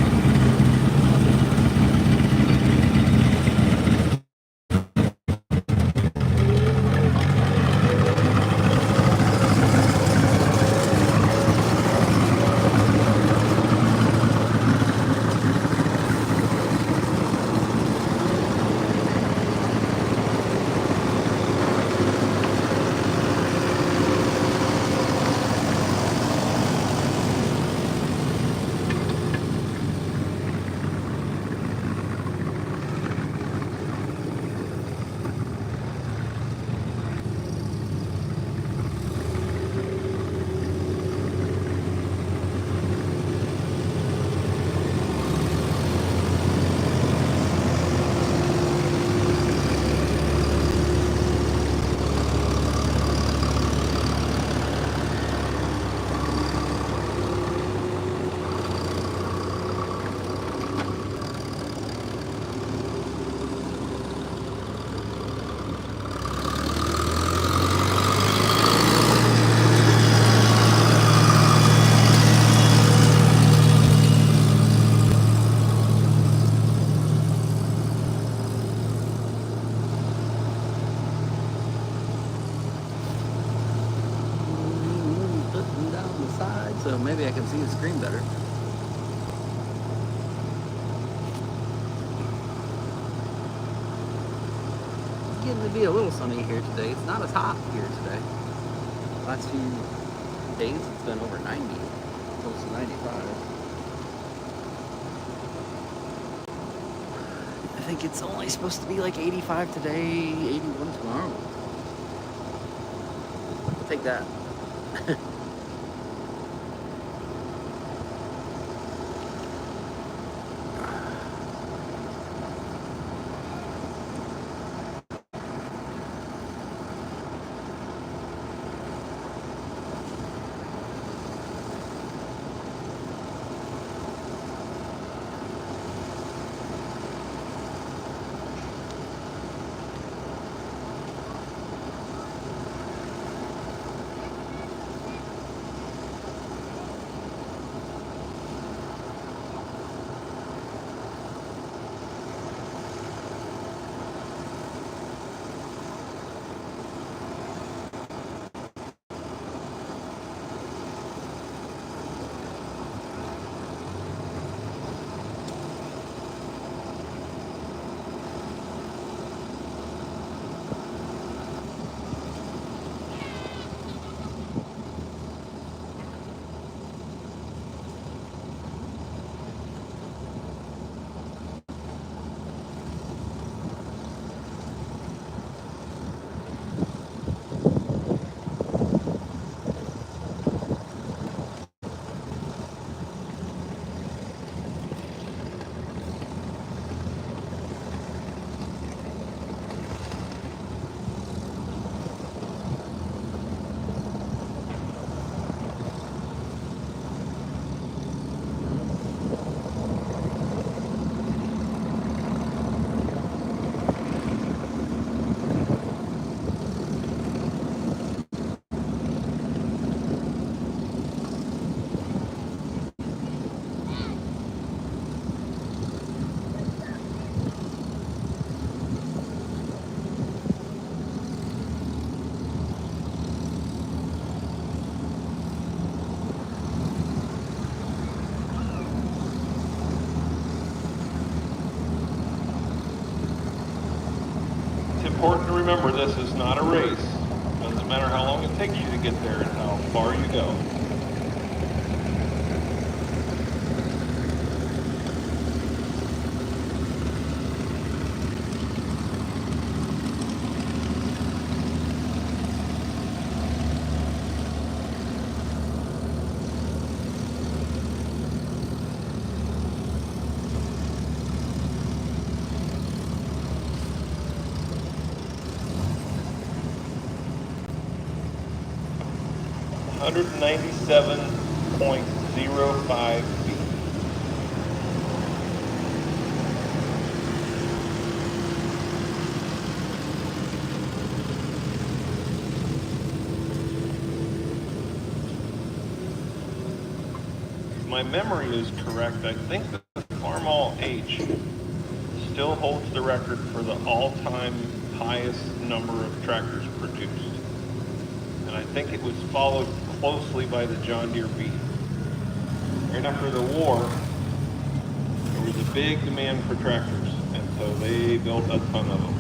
So maybe I can see the screen better. It's getting to be a little sunny here today. It's not as hot here today. Last few days it's been over 90. Close to 95. I think it's only supposed to be like 85 today, 81 tomorrow. I'll take that. It's important to remember this is not a race. Doesn't matter how long it takes you to get there and how far you go. $197.05 feet. If my memory is correct, I think that the Farmall H still holds the record for the all-time highest number of tractors produced. And I think it was followed closely by the John Deere B. Right after the war, there was a big demand for tractors, and so they built a ton of them.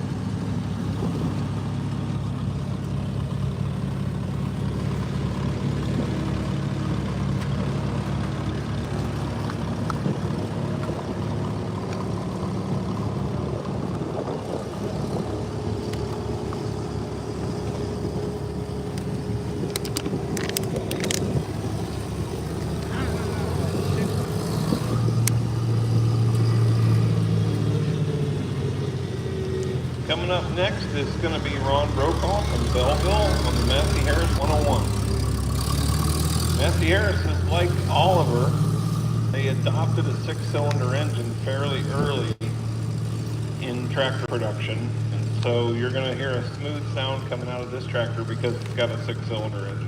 Coming up next is going to be Ron Brokaw from Belleville on the Massey Harris 101. Massey Harris is like Oliver. They adopted a 6-cylinder engine fairly early in tractor production. And so you're going to hear a smooth sound coming out of this tractor because it's got a 6-cylinder engine.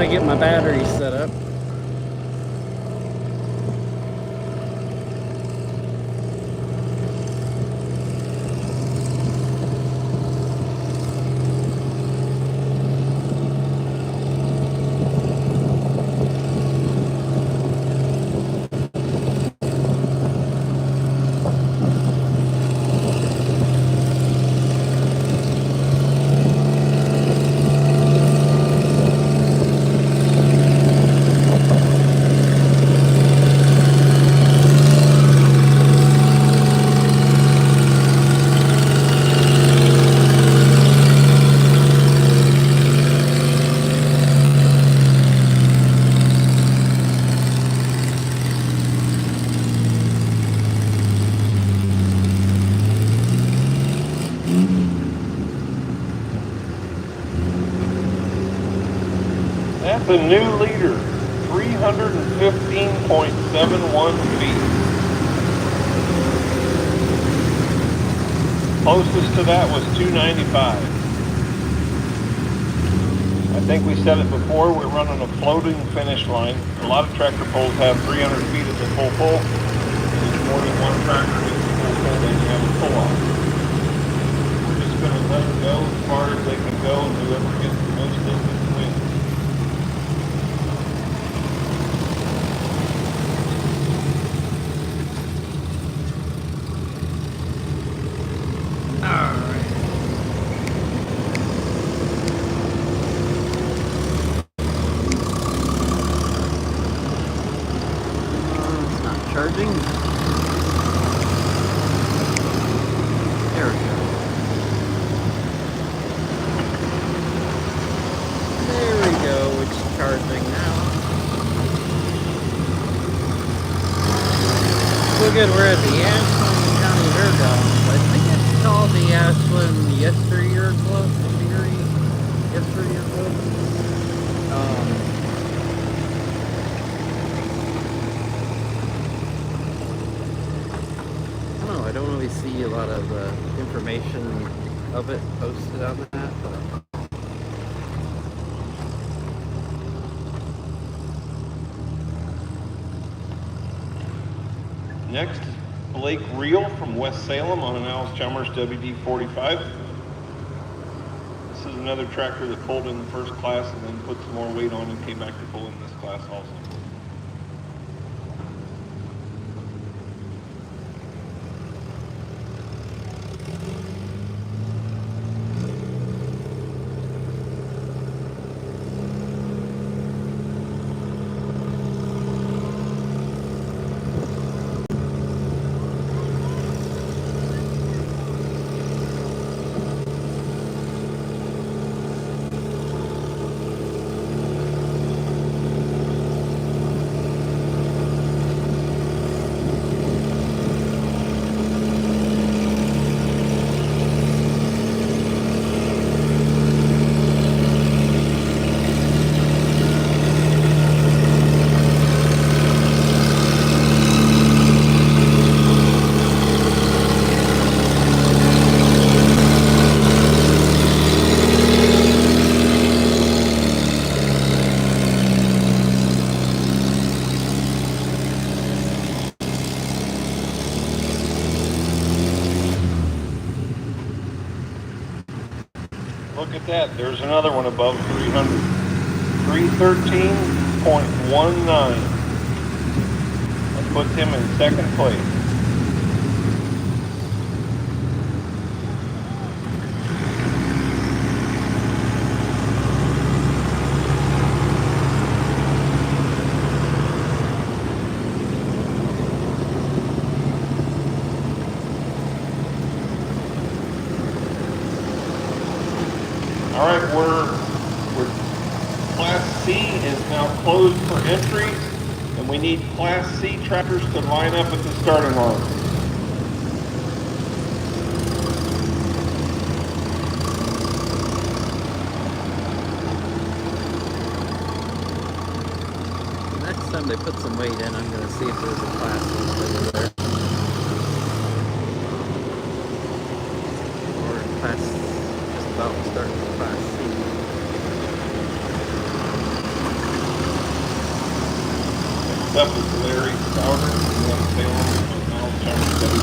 to get my battery set up. That's a new leader, 315.71 feet. Closest to that was 295. I think we said it before, we're running a floating finish line. A lot of tractor pulls have 300 feet at the full pull. There's more than one tractor gets the full pull, then you have a pull off. We're just going to let them go as far as they can go, and whoever gets the most distance wins. Charging. There we go. There we go. It's charging now. Look at we're at the Ashland County Fairgrounds. I think it's called the Ashland Yesteryear Club. Yesteryear Club. I don't really see a lot of information of it posted on that. Next is Blake Reel from West Salem on an Allis-Chalmers WD-45. This is another tractor that pulled in the first class and then put some more weight on and came back to pull in this class also. Look at that, there's another one above 300. 313.19. That puts him in second place. All right, we're Class C is now closed for entry, and we need Class C tractors to line up at the starting line. Next time they put some weight in, I'm going to see if there's a class over there. Or class, just about starting with Class C. up is Larry Stouter from West Salem, and Miles Chapter 7.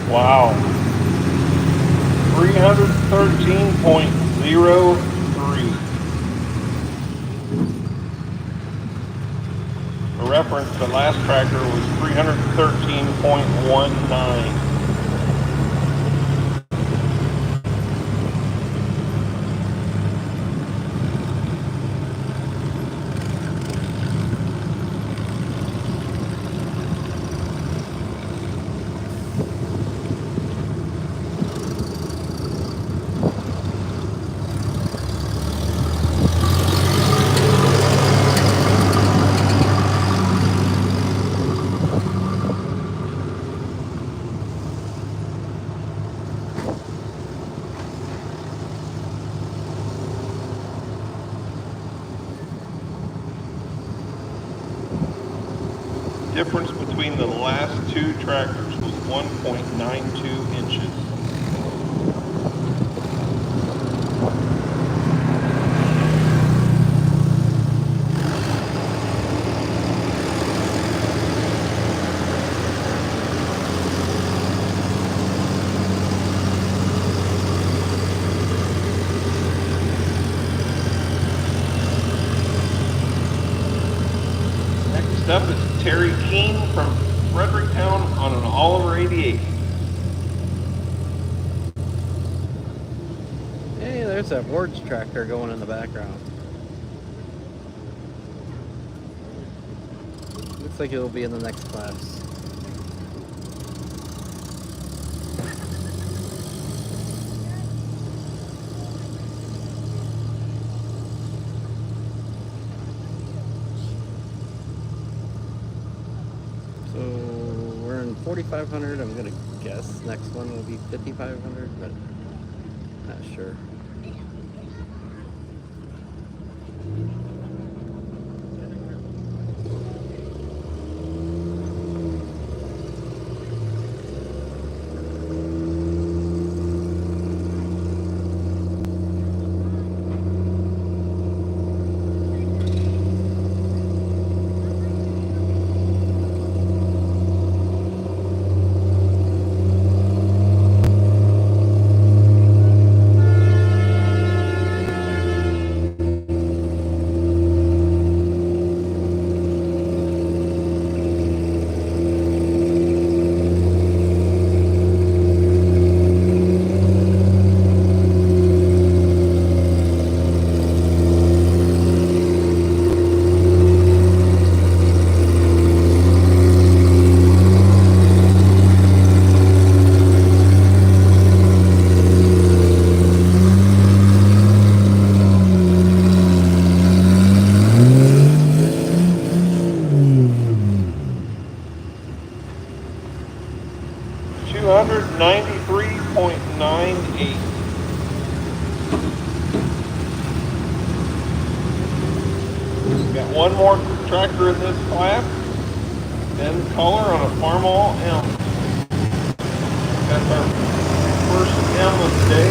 Wow. 313.03. For reference, the last tractor was 313.19. Difference between the last two tractors was 1.92 inches. Next up is Terry Keene from Fredericktown on an Oliver 88. Hey, there's that Ward's tractor going in the background. Looks like it'll be in the next class. So we're in 4,500. I'm gonna guess next one will be 5,500, but not sure. one more tractor in this class. Ben Color on a Farmall M. That's our first M of the day.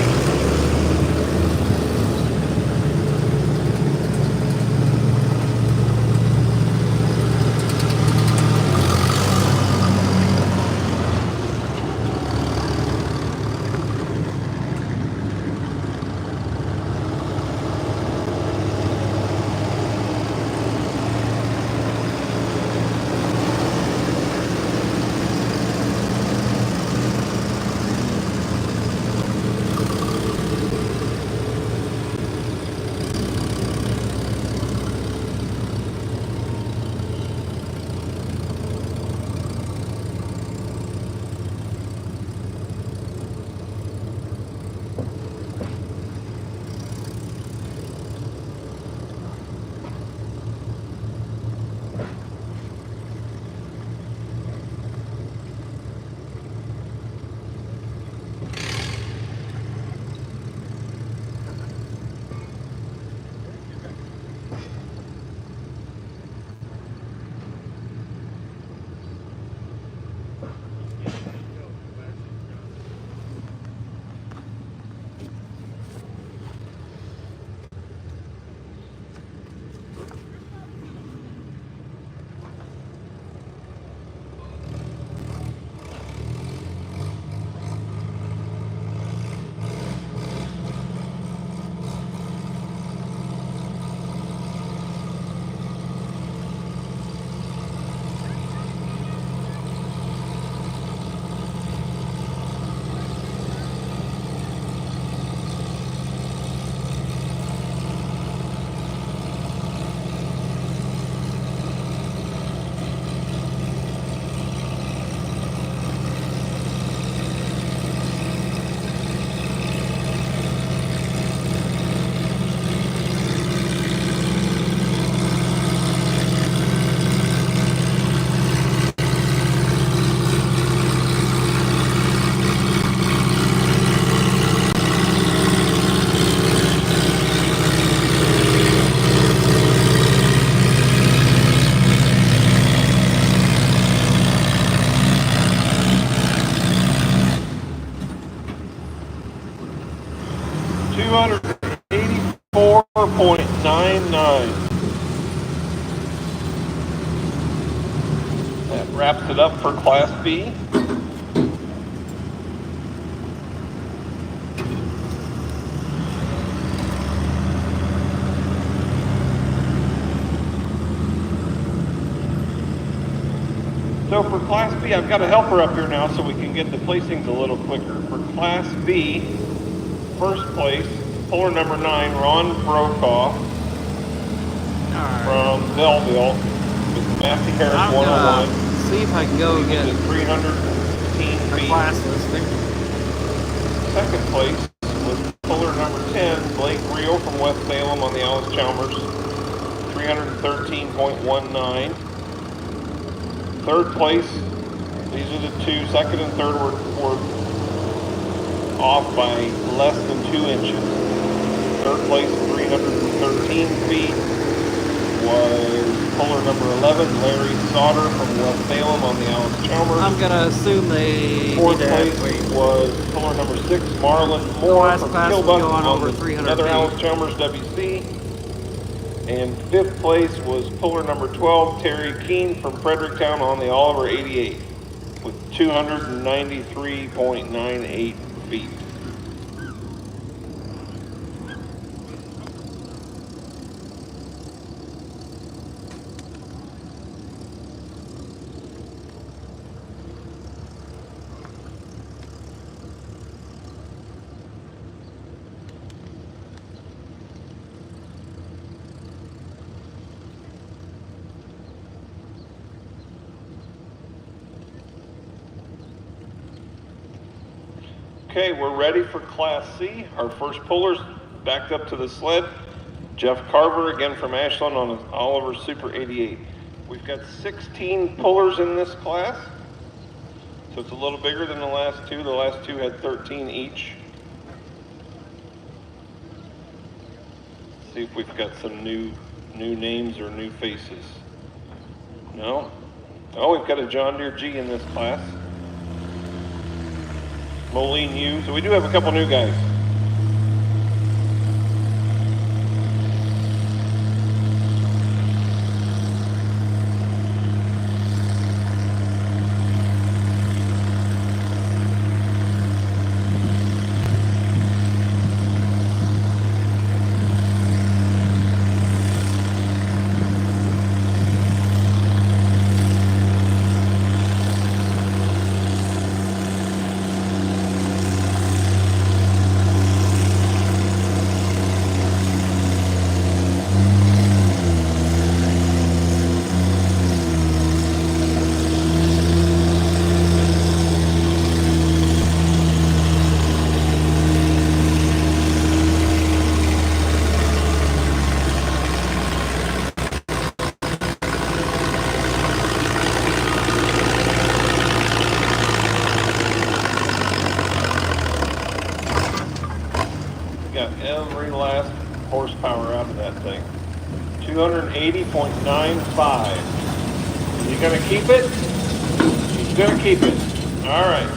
$284.99. That wraps it up for Class B. So for Class B, I've got a helper up here now so we can get the placings a little quicker. For Class B, first place, puller number 9, Ron Brokaw from Belleville with Matthew Harris 101. See if I can go get 315 a feet. class listing. Second place was puller number 10, Blake Rio from West Salem on the Alice Chalmers, 313.19. Third place, these are the two, second and third were off by less than 2 inches. Third place, 313 feet, was puller number 11, Larry Sauter from West Salem on the Alice Chalmers. I'm gonna assume they Fourth need to place was puller number 6, Marlon Moore last from class will Kilbuck go on on over the 300 other feet. Alice Chalmers WC. And fifth place was puller number 12, Terry Keene from Fredericktown on the Oliver 88 with 293.98 feet. Okay, we're ready for Class C. Our first puller's backed up to the sled. Jeff Carver, again from Ashland on an Oliver Super 88. We've got 16 pullers in this class, so it's a little bigger than the last two. The last two had 13 each. Let's see if we've got some new new names or new faces. No. Oh, we've got a John Deere G in this class. Moline U. So we do have a couple new guys. Got every last horsepower out of that thing. 280.95. You gonna keep it? He's gonna keep it. All right.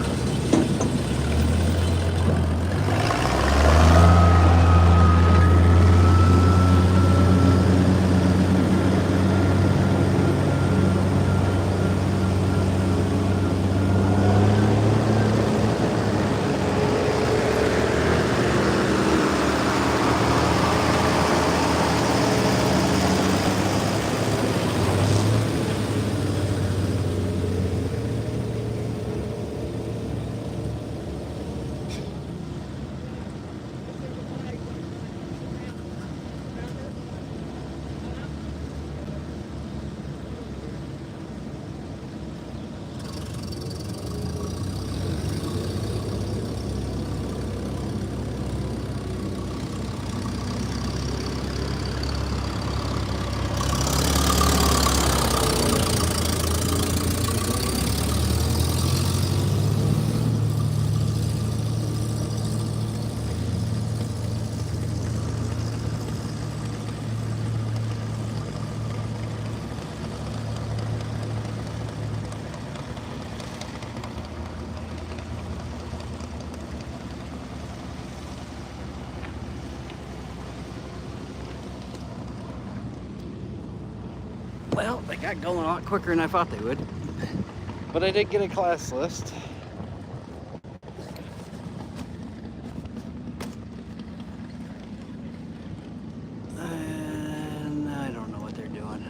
Well, they got going a lot quicker than I thought they would. But I did get a class list. And I don't know what they're doing.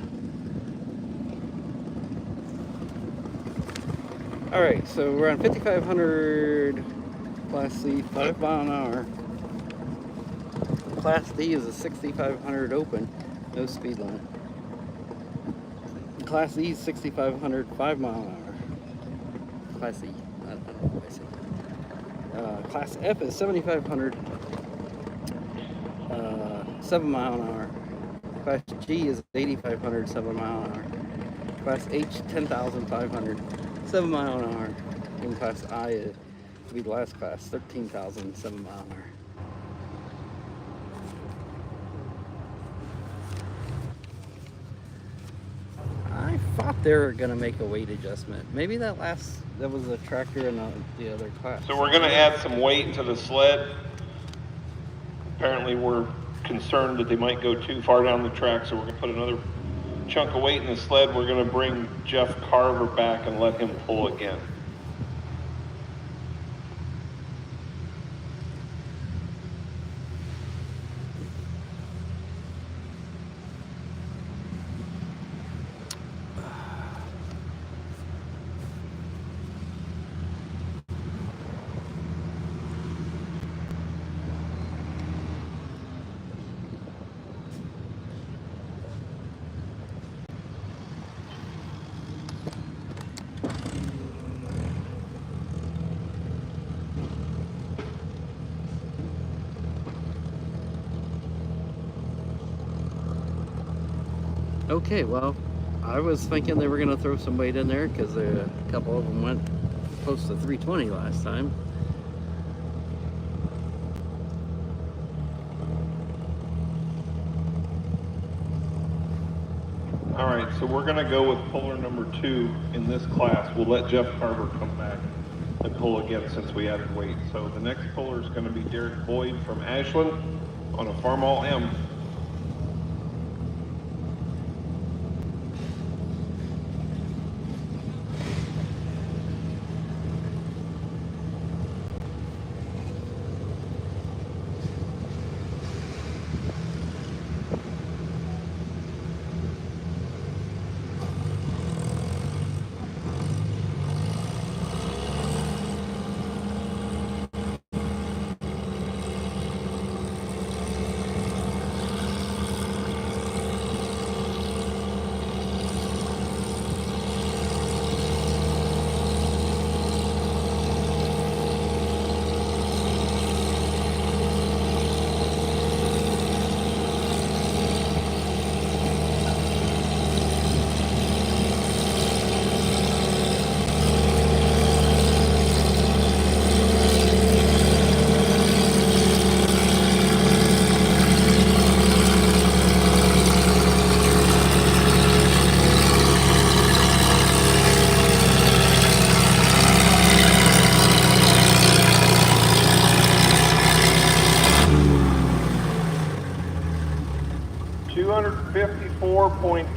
Alright, so we're on 5,500 Class C, 5 mile an hour. Class D is a 6,500 open, no speed limit. Class E is 6,500, 5 mile an hour. Class E, I don't know what I said. Class F is 7,500, 7 mile an hour. Class G is 8,500, 7 mile an hour. Class H, 10,500, 7 mile an hour. And Class I is, to be the last class, 13,000, 7 mile an hour. I thought they were gonna make a weight adjustment. Maybe that was a tractor in the other class. So we're gonna add some weight to the sled. Apparently we're concerned that they might go too far down the track, so we're gonna put another chunk of weight in the sled. We're gonna bring Jeff Carver back and let him pull again. Okay, well, I was thinking they were going to throw some weight in there because a couple of them went close to 320 last time. All right, so we're gonna go with puller number 2 in this class. We'll let Jeff Carver come back and pull again since we added weight. So the next puller is gonna be Derek Boyd from Ashland on a Farmall M.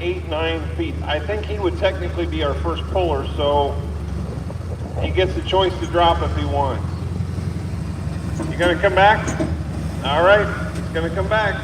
.89 feet. I think he would technically be our first puller, so he gets the choice to drop if he wants. You gonna come back? All right, he's gonna come back.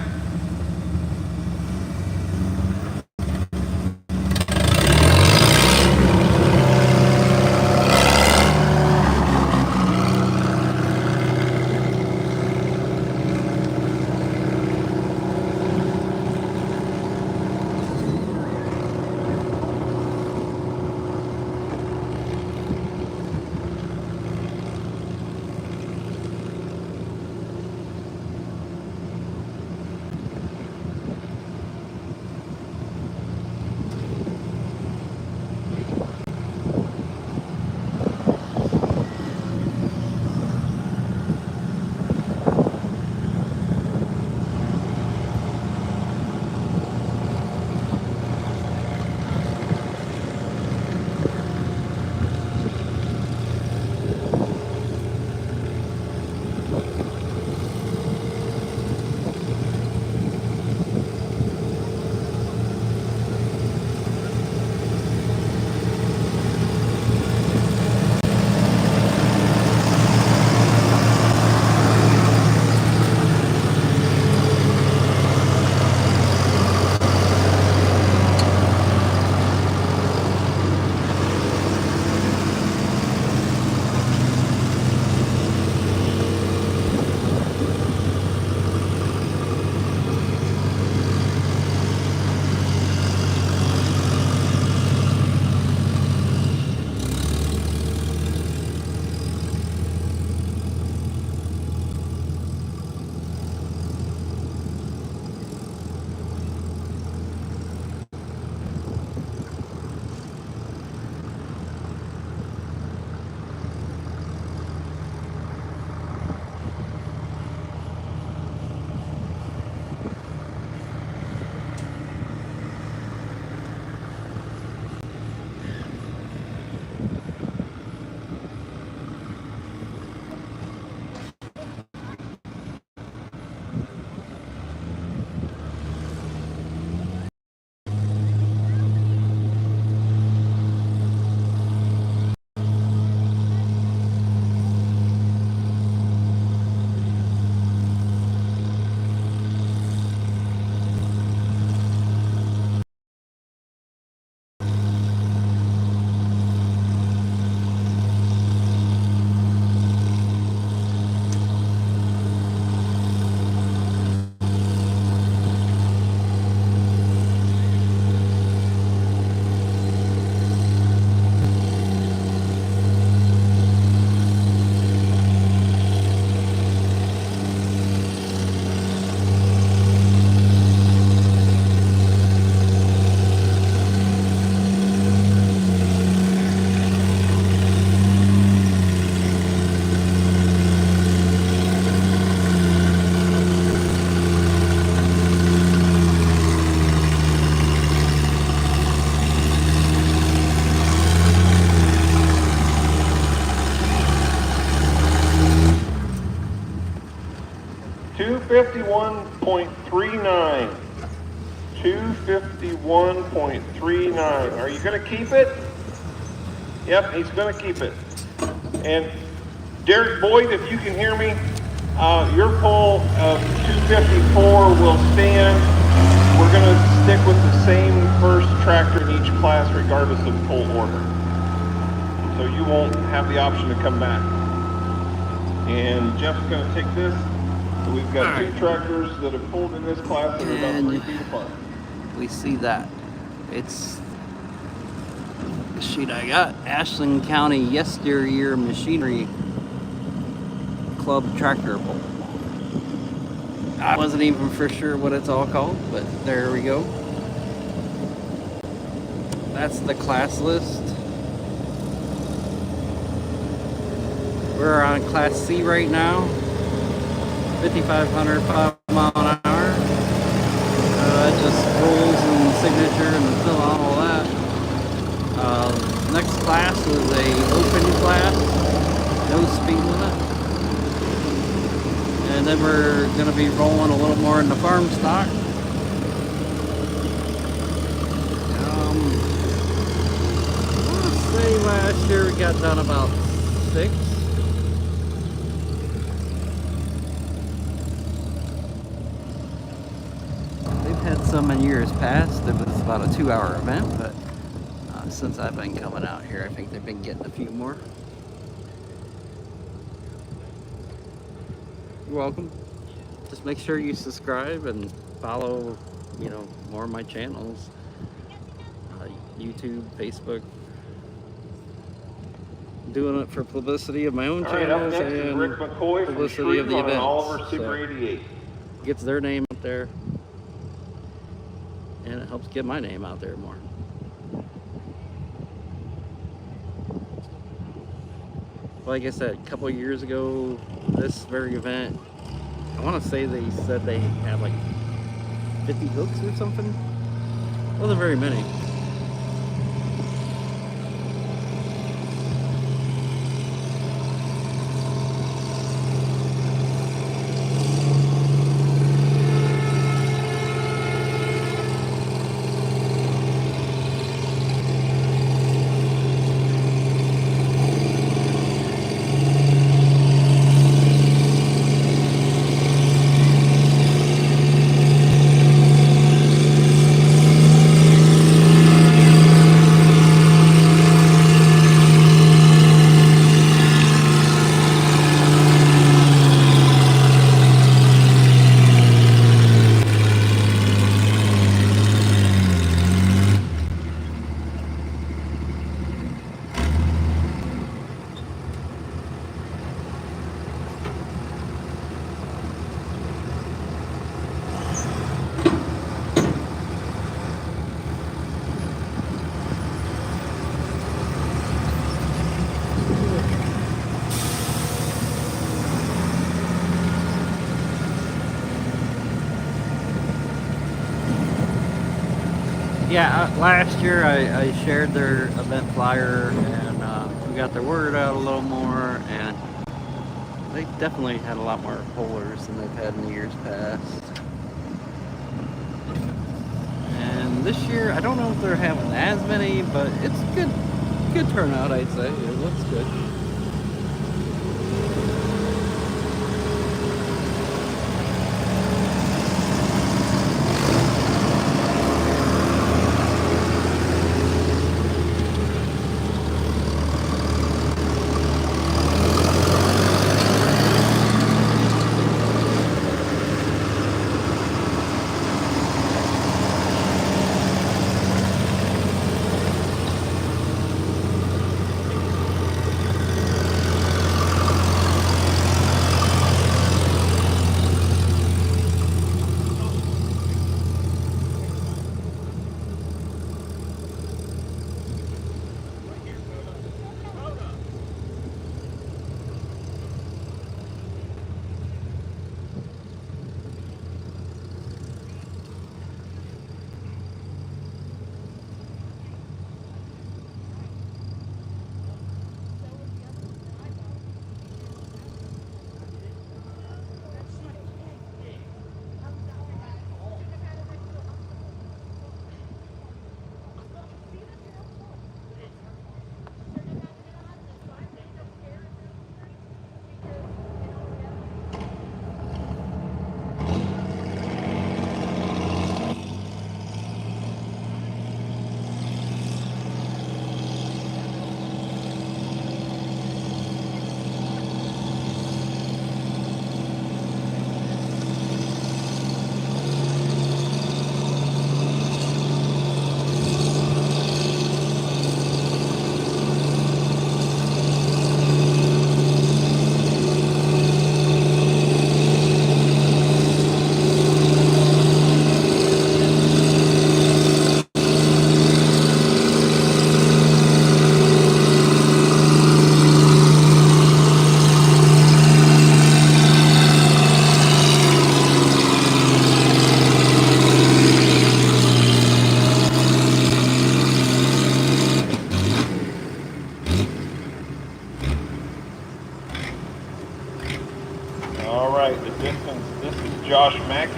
251.39. 251.39. Are you going to keep it? Yep, he's going to keep it. And Derek Boyd, if you can hear me, your pull of 254 will stand. We're going to stick with the same first tractor in each class regardless of pull order. So you won't have the option to come back. And Jeff's going to take this. So we've got two tractors that have pulled in this class that are about 3 feet apart. We see that. It's the sheet I got. Ashland County Yesteryear Machinery Club Tractor Pull. I wasn't even for sure what it's all called, but there we go. That's the class list. We're on Class C right now. 5,500, 5 mile an hour. It just rolls and signature and fill out all that. Next class is a open class, no speed limit. And then we're going to be rolling a little more in the farm stock. I want to say last year we got done about 6. They've had some in years past. It was about a 2-hour event, but since I've been coming out here, I think they've been getting a few more. You're welcome. Just make sure you subscribe and follow, more of my channels. YouTube, Facebook. I'm doing it for publicity of my own channels and Rick McCoy publicity of the event. Oliver Super 88. Gets their name out there, and it helps get my name out there more. Like I said, a couple of years ago, this very event, I want to say they said they had like 50 hooks or something. Wasn't very many. Yeah, last year I shared their event flyer, and we got their word out a little more, and they definitely had a lot more pullers than they've had in the years past. And this year, I don't know if they're having as many, but it's good turnout, I'd say. It looks good.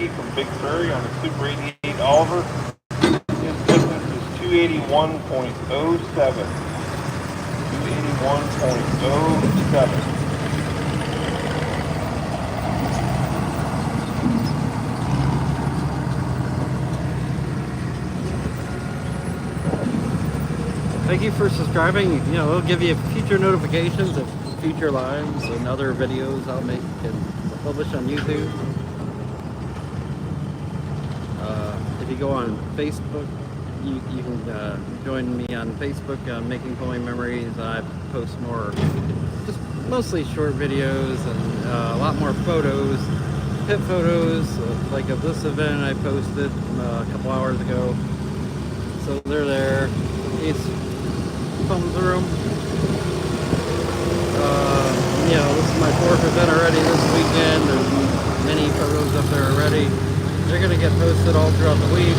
Ricky from Big Prairie on a Super 88 Oliver. His distance is 281.07. 281.07. Thank you for subscribing. You know, it'll give you future notifications of future lives and other videos I'll make and publish on YouTube. If you go on Facebook, you can join me on Facebook on Making Pulling Memories. I post more, just mostly short videos and a lot more photos, pit photos, like of this event I posted a couple hours ago. So they're there. It's thumb through them. You know, this is my 4th event already this weekend. There's many photos up there already. They're going to get posted all throughout the week.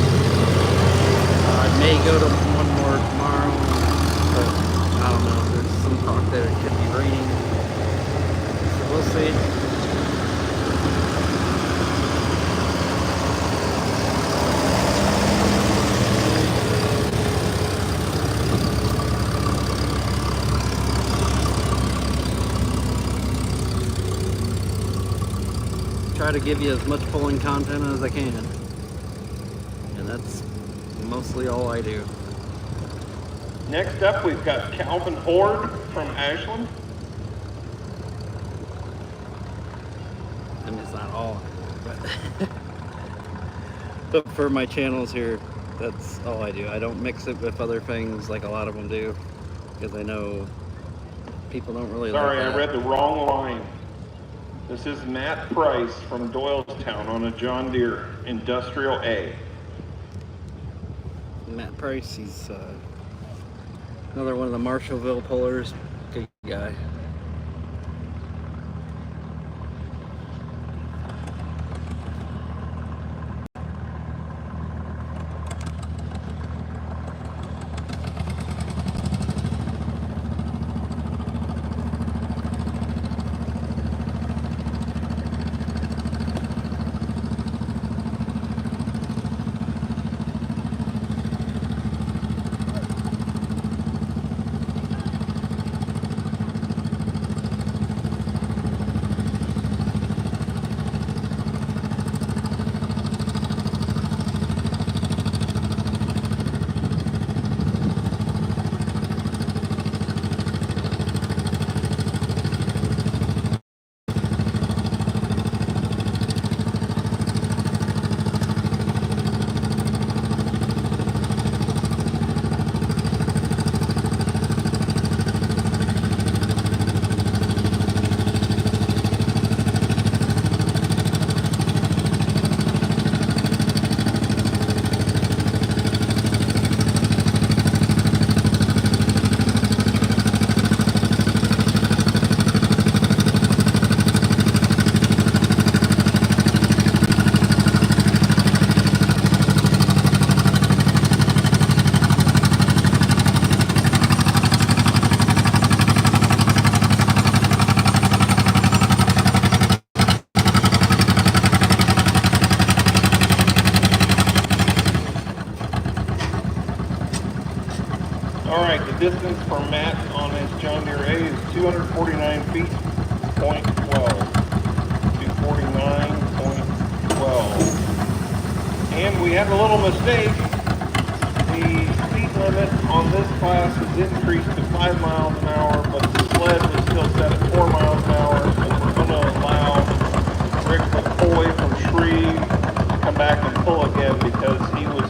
I may go to one more tomorrow, but I don't know. There's some talk that it could be raining. So we'll see. Try to give you as much pulling content as I can, and that's mostly all I do. Next up, we've got Calvin Horde from Ashland. I mean, it's not all, but but for my channels here, that's all I do. I don't mix it with other things like a lot of them do, because I know people don't really like that. Sorry, I read the wrong line. This is Matt Price from Doylestown on a John Deere Industrial A. Matt Price, he's another one of the Marshallville pullers. Good guy. Distance for Matt on his John Deere A is 249 feet, .12. 249.12. And we had a little mistake. The speed limit on this class is increased to 5 miles an hour, but the sled was still set at 4 miles an hour, so we're going to allow Rick McCoy from Shreve to come back and pull again because he was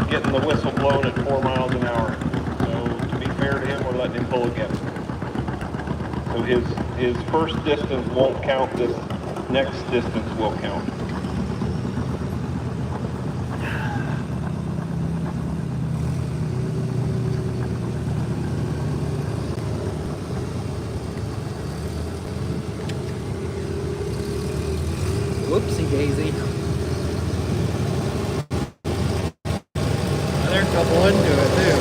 getting the whistle blown at 4 miles an hour. Fair to him, we're letting him pull again. So his first distance won't count, this next distance will count. Whoopsie daisy. They're a couple into it too.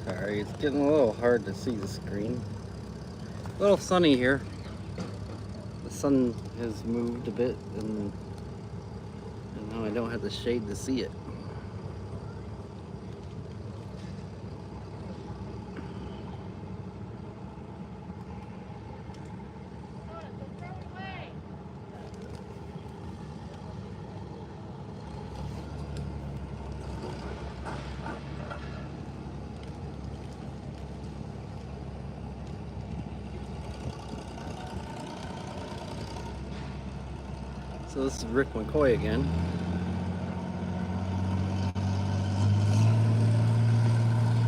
Sorry, it's getting a little hard to see the screen. A little sunny here. The sun has moved a bit, and now I don't have the shade to see it. So this is Rick McCoy again.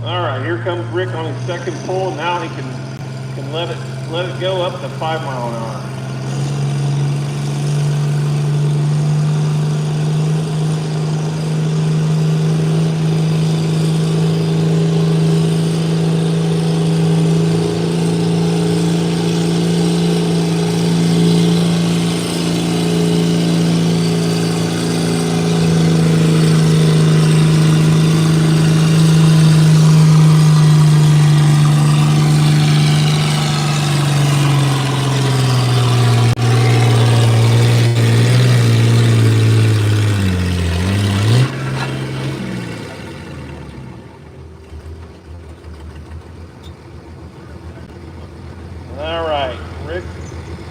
All right, here comes Rick on his second pull. Now he can let it go up to 5 mile an hour. All right, Rick,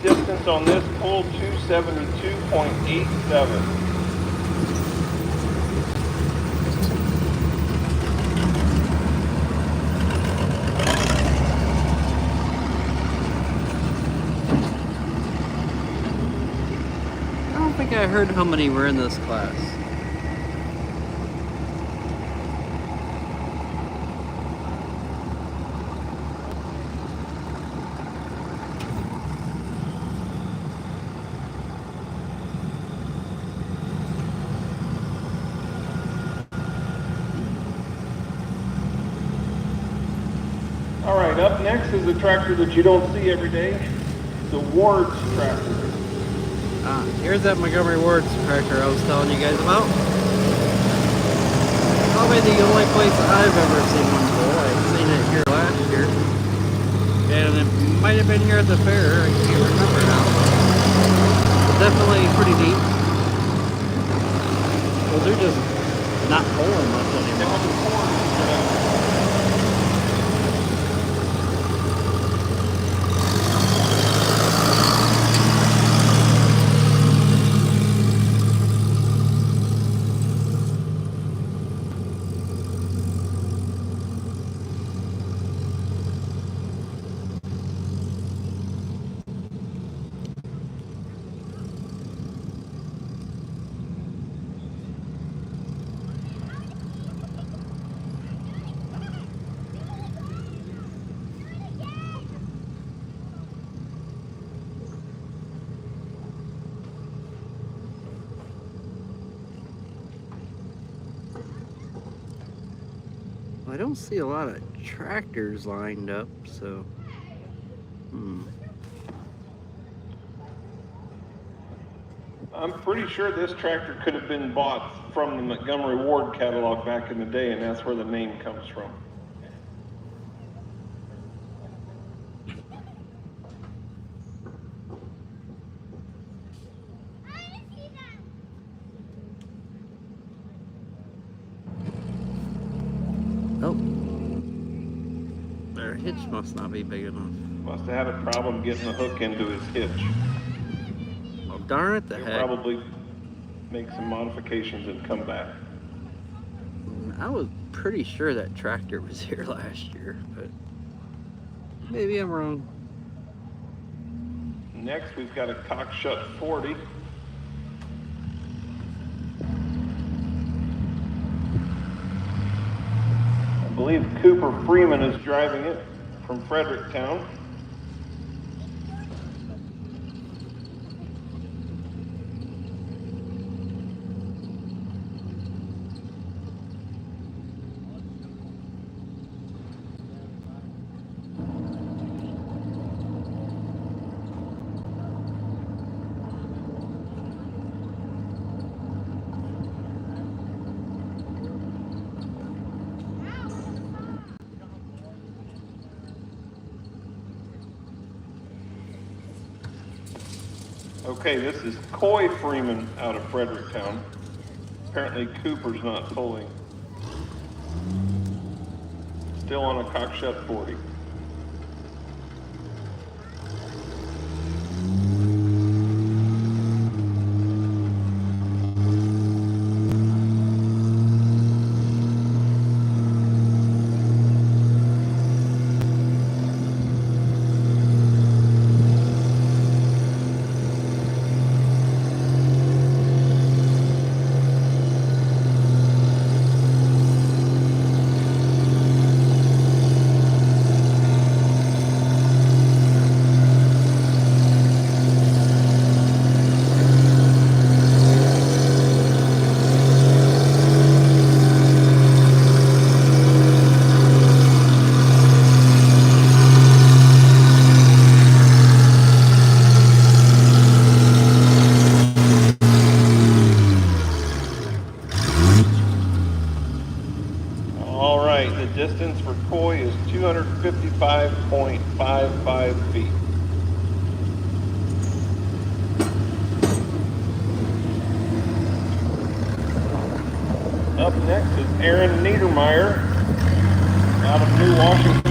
distance on this pull, 272.87. I don't think I heard how many were in this class. All right, up next is a tractor that you don't see every day, the Ward's tractor. Here's that Montgomery Ward's tractor I was telling you guys about. Probably the only place I've ever seen one pull. I've seen it here last year. And it might have been here at the fair. I can't remember now. But definitely pretty neat. Well, they're just not pulling much anymore. I don't see a lot of tractors lined up, so I'm pretty sure this tractor could have been bought from the Montgomery Ward catalog back in the day, and that's where the name comes from. oh, their hitch must not be big enough. Must have had a problem getting the hook into his hitch. Well, darn it, the He'll heck. probably make some modifications and come back. I was pretty sure that tractor was here last year, but maybe I'm wrong. Next, we've got a Cockshut 40. I believe Cooper Freeman is driving it from Fredericktown. Okay, this is Coy Freeman out of Fredericktown. Apparently Cooper's not pulling. Still on a cockshut 40. All right, the distance for Coy is 255.55 feet. Up next is Aaron Niedermeyer out of New Washington.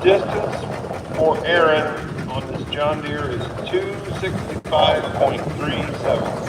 Distance for Aaron on this John Deere is 265.37.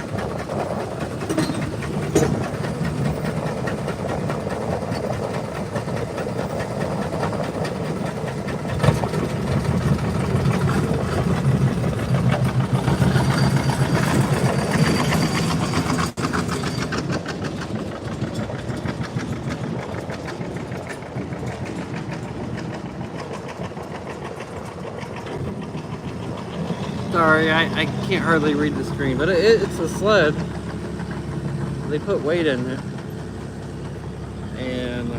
Sorry, I can't hardly read the screen, but it's a sled. They put weight in it. And,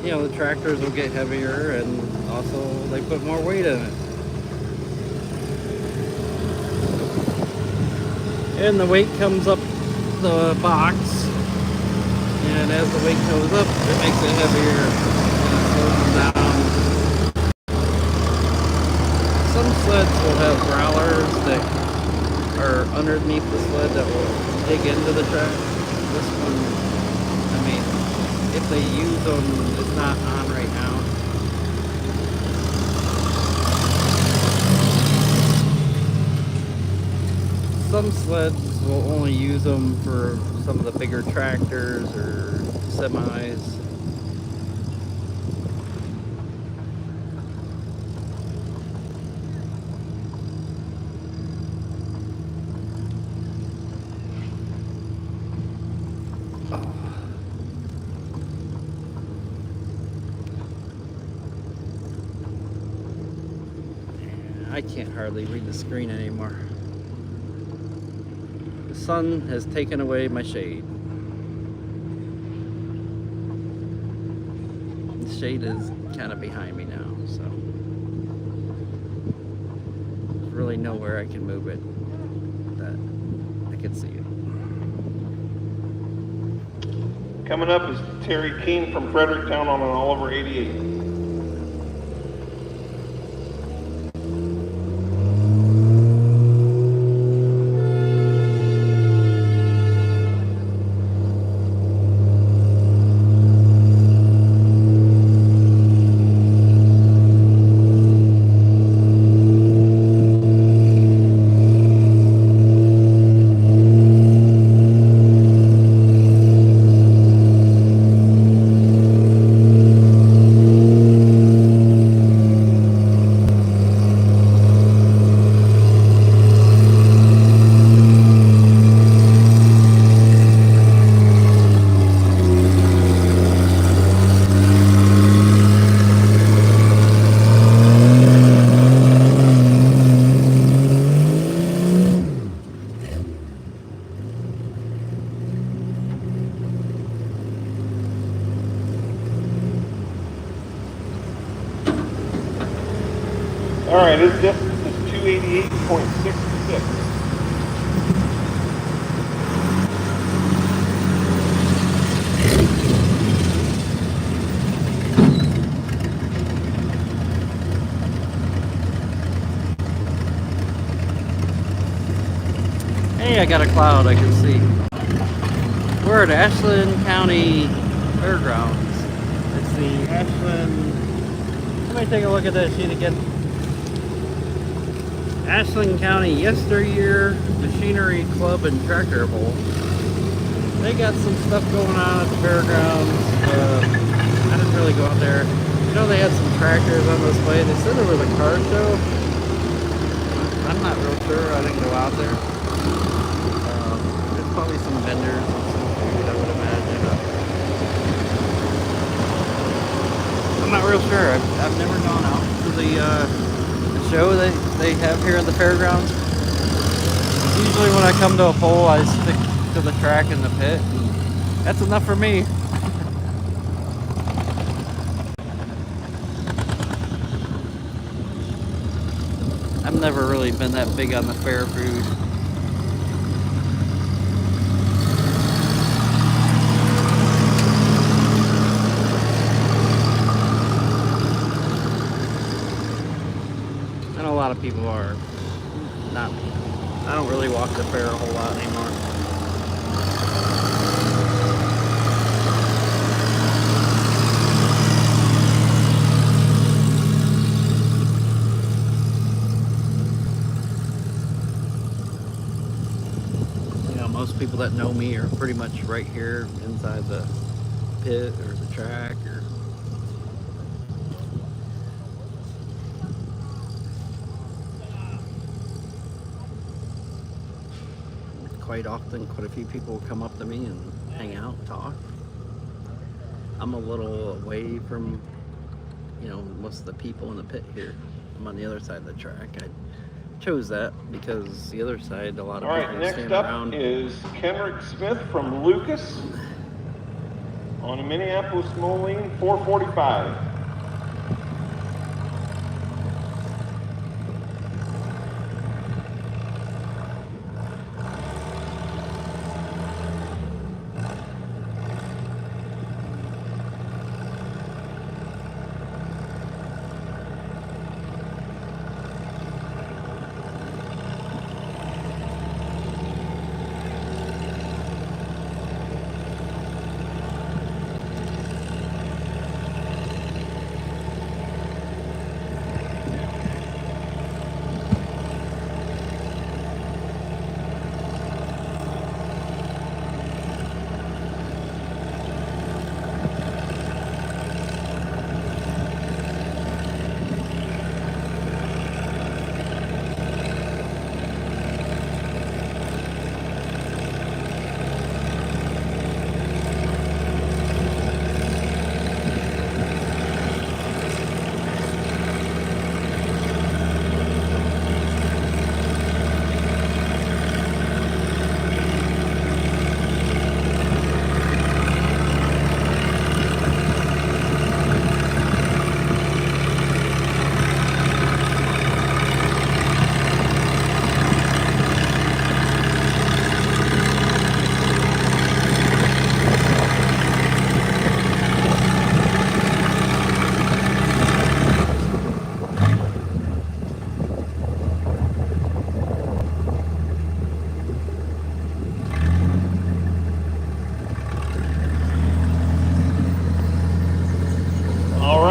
you know, the tractors will get heavier, and also they put more weight in it. And the weight comes up the box, and as the weight goes up, it makes it heavier and it slows them down. Some sleds will have growlers that are underneath the sled that will dig into the track. This one, I mean, if they use them, it's not on right now. Some sleds will only use them for some of the bigger tractors or semis. I can't hardly read the screen anymore. The sun has taken away my shade. The shade is kind of behind me now, so there's really nowhere I can move it that I can see it. Coming up is Terry Keene from Fredericktown on an Oliver 88. All right, this distance is 288.66. Hey, I got a cloud I can see. We're at Ashland County Fairgrounds. It's the Ashland. Let me take a look at that sheet again. Ashland County Yesteryear Machinery Club and Tractor Bowl. They got some stuff going on at the fairgrounds. I didn't really go out there. You know, they had some tractors on display. They said there was a car show. I'm not real sure. I didn't go out there. There's probably some vendors and some food, I would imagine. I'm not real sure. I've never gone out to the show they have here at the fairgrounds. Usually when I come to a pole, I stick to the track in the pit. And that's enough for me. I've never really been that big on the fair food. I know a lot of people are not. I don't really walk the fair a whole lot anymore. Most people that know me are pretty much right here inside the pit or the track or quite often quite a few people will come up to me and hang out and talk. I'm a little away from most of the people in the pit here. I'm on the other side of the track. I chose that because the other side, a lot of people stand around. Next up is Kenrick Smith from Lucas on a Minneapolis Moline 445.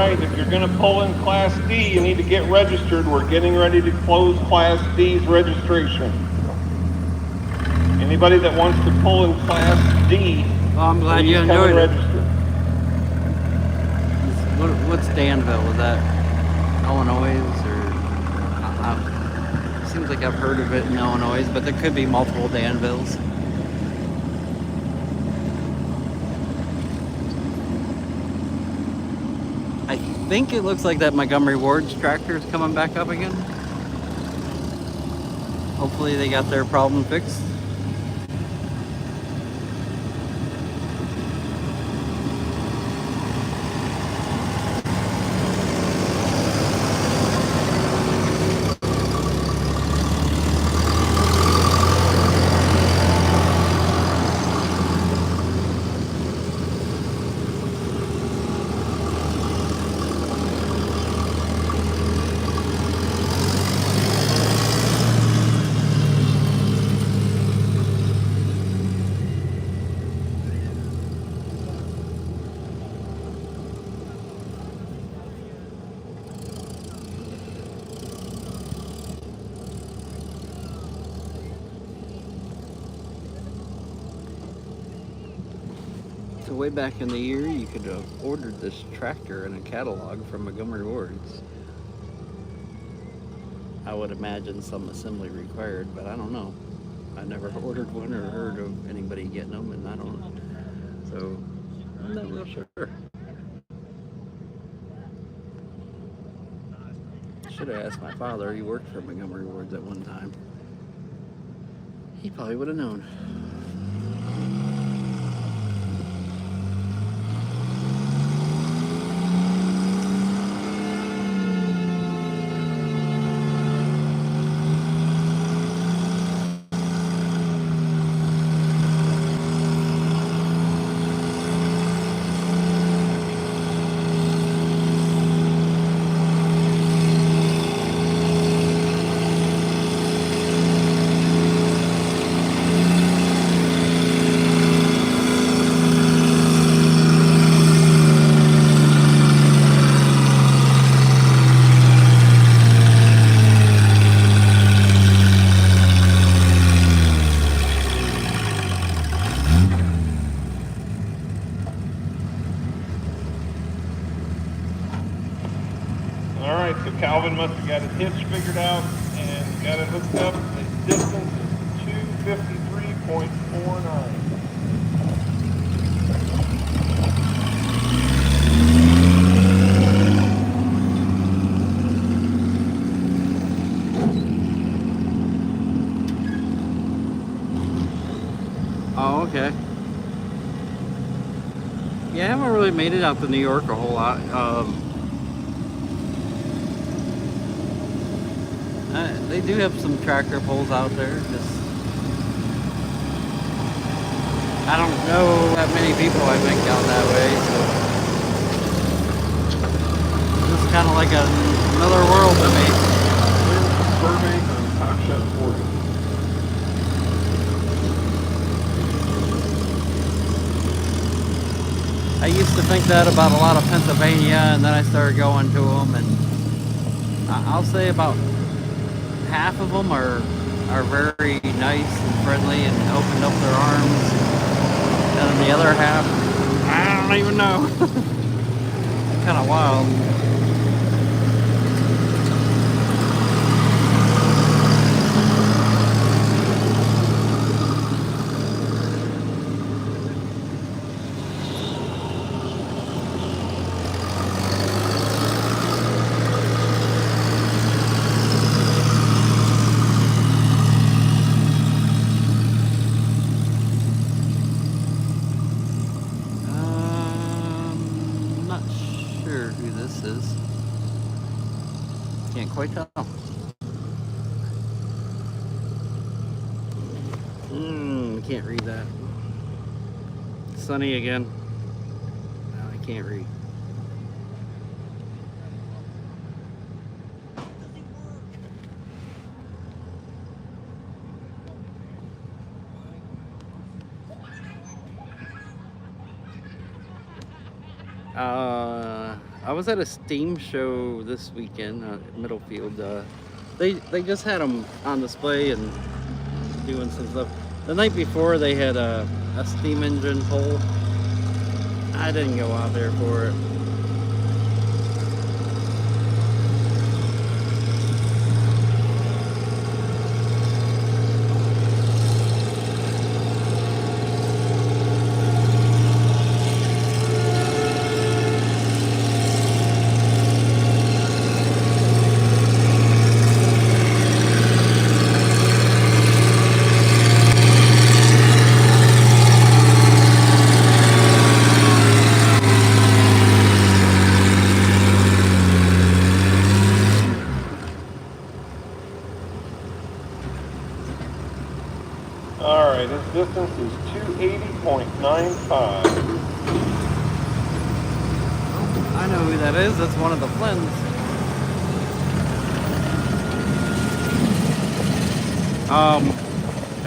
right, if you're gonna pull in Class D, you need to get registered. We're getting ready to close Class D's registration. Anybody that wants to pull in Class D, Well, I'm glad please you come enjoyed and it. register. What's Danville? Was that Illinois or? Seems like I've heard of it in Illinois, but there could be multiple Danvilles. I think it looks like that Montgomery Ward's tractor is coming back up again. Hopefully they got their problem fixed. So way back in the year, you could have ordered this tractor in a catalog from Montgomery Ward's. I would imagine some assembly required, but I don't know. I never ordered one or heard of anybody getting them, and I don't know. So I'm not real sure. Should have asked my father. He worked for Montgomery Ward's at one time. He probably would have known. All right, so Calvin must have got his hitch figured out and got it hooked up. The distance is 253.49. Oh, okay. Yeah, I haven't really made it out to New York a whole lot. They do have some tractor pulls out there. Just I don't know that many people I think out that way, so this is kind of like another world to me. Survey on Top Shot 40. I used to think that about a lot of Pennsylvania, and then I started going to them, and I'll say about half of them are very nice and friendly and opened up their arms, and then the other half, I don't even know. Kind of wild. Can't quite tell. Can't read that. Sunny again. No, I can't read. I was at a Steam show this weekend at Middlefield. They just had them on display and doing some stuff. The night before they had a steam engine pull. I didn't go out there for it. All right, its distance is 280.95. I know who that is. That's one of the Flynns.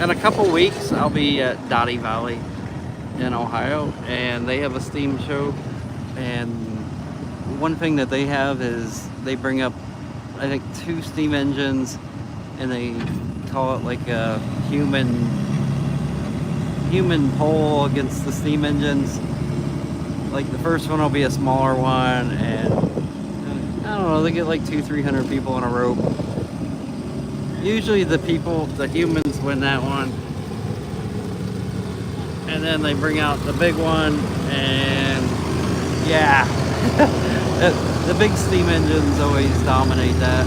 In a couple weeks, I'll be at Dottie Valley in Ohio, and they have a steam show. And one thing that they have is they bring up, I think, 2 steam engines, and they call it like a human pole against the steam engines. Like the first one will be a smaller one, and I don't know, they get like 200-300 people on a rope. Usually the humans win that one. And then they bring out the big one, and yeah, the big steam engines always dominate that.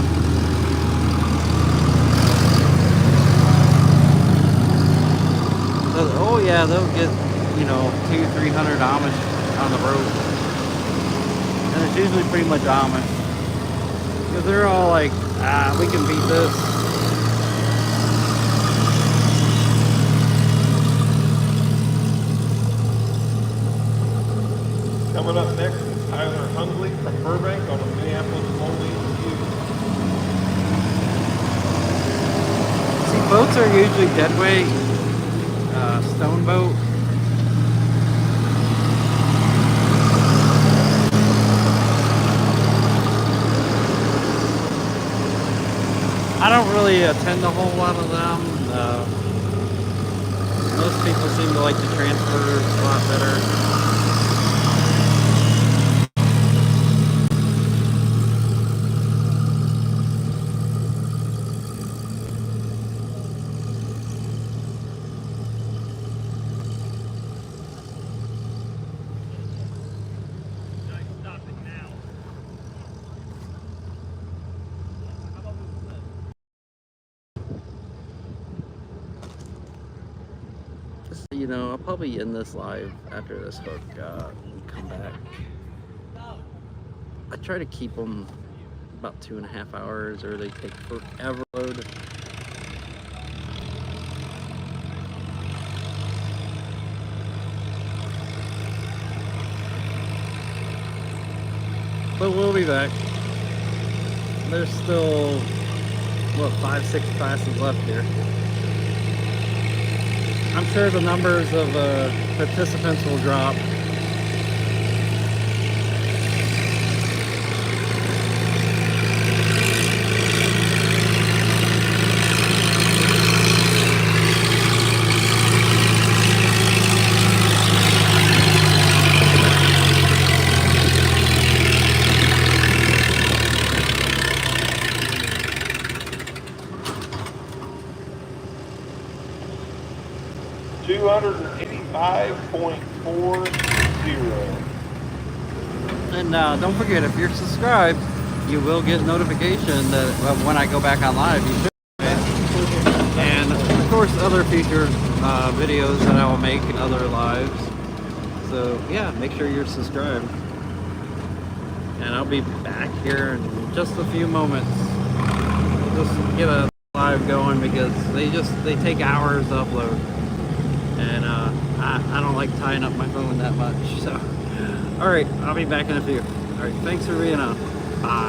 Oh yeah, they'll get, 200-300 Amish on the road. And it's usually pretty much Amish. Because they're all like, we can beat this. Coming up next is Tyler Hundley from Burbank on a Minneapolis only review. See, boats are usually deadweight, stone boat. I don't really attend a whole lot of them. Most people seem to like the transfers a lot better. I'll probably end this live after this hook and come back. I try to keep them about 2.5 hours, or they take forever to load. But we'll be back. There's still, 5-6 classes left here. I'm sure the numbers of participants will drop. And don't forget, if you're subscribed, you will get notification that when I go back on live, you should. And of course, other future videos that I will make in other lives. So yeah, make sure you're subscribed. And I'll be back here in just a few moments. Just get a live going because they take hours to upload. And I don't like tying up my phone that much, so. All right, I'll be back in a few. All right, thanks for being on. Bye.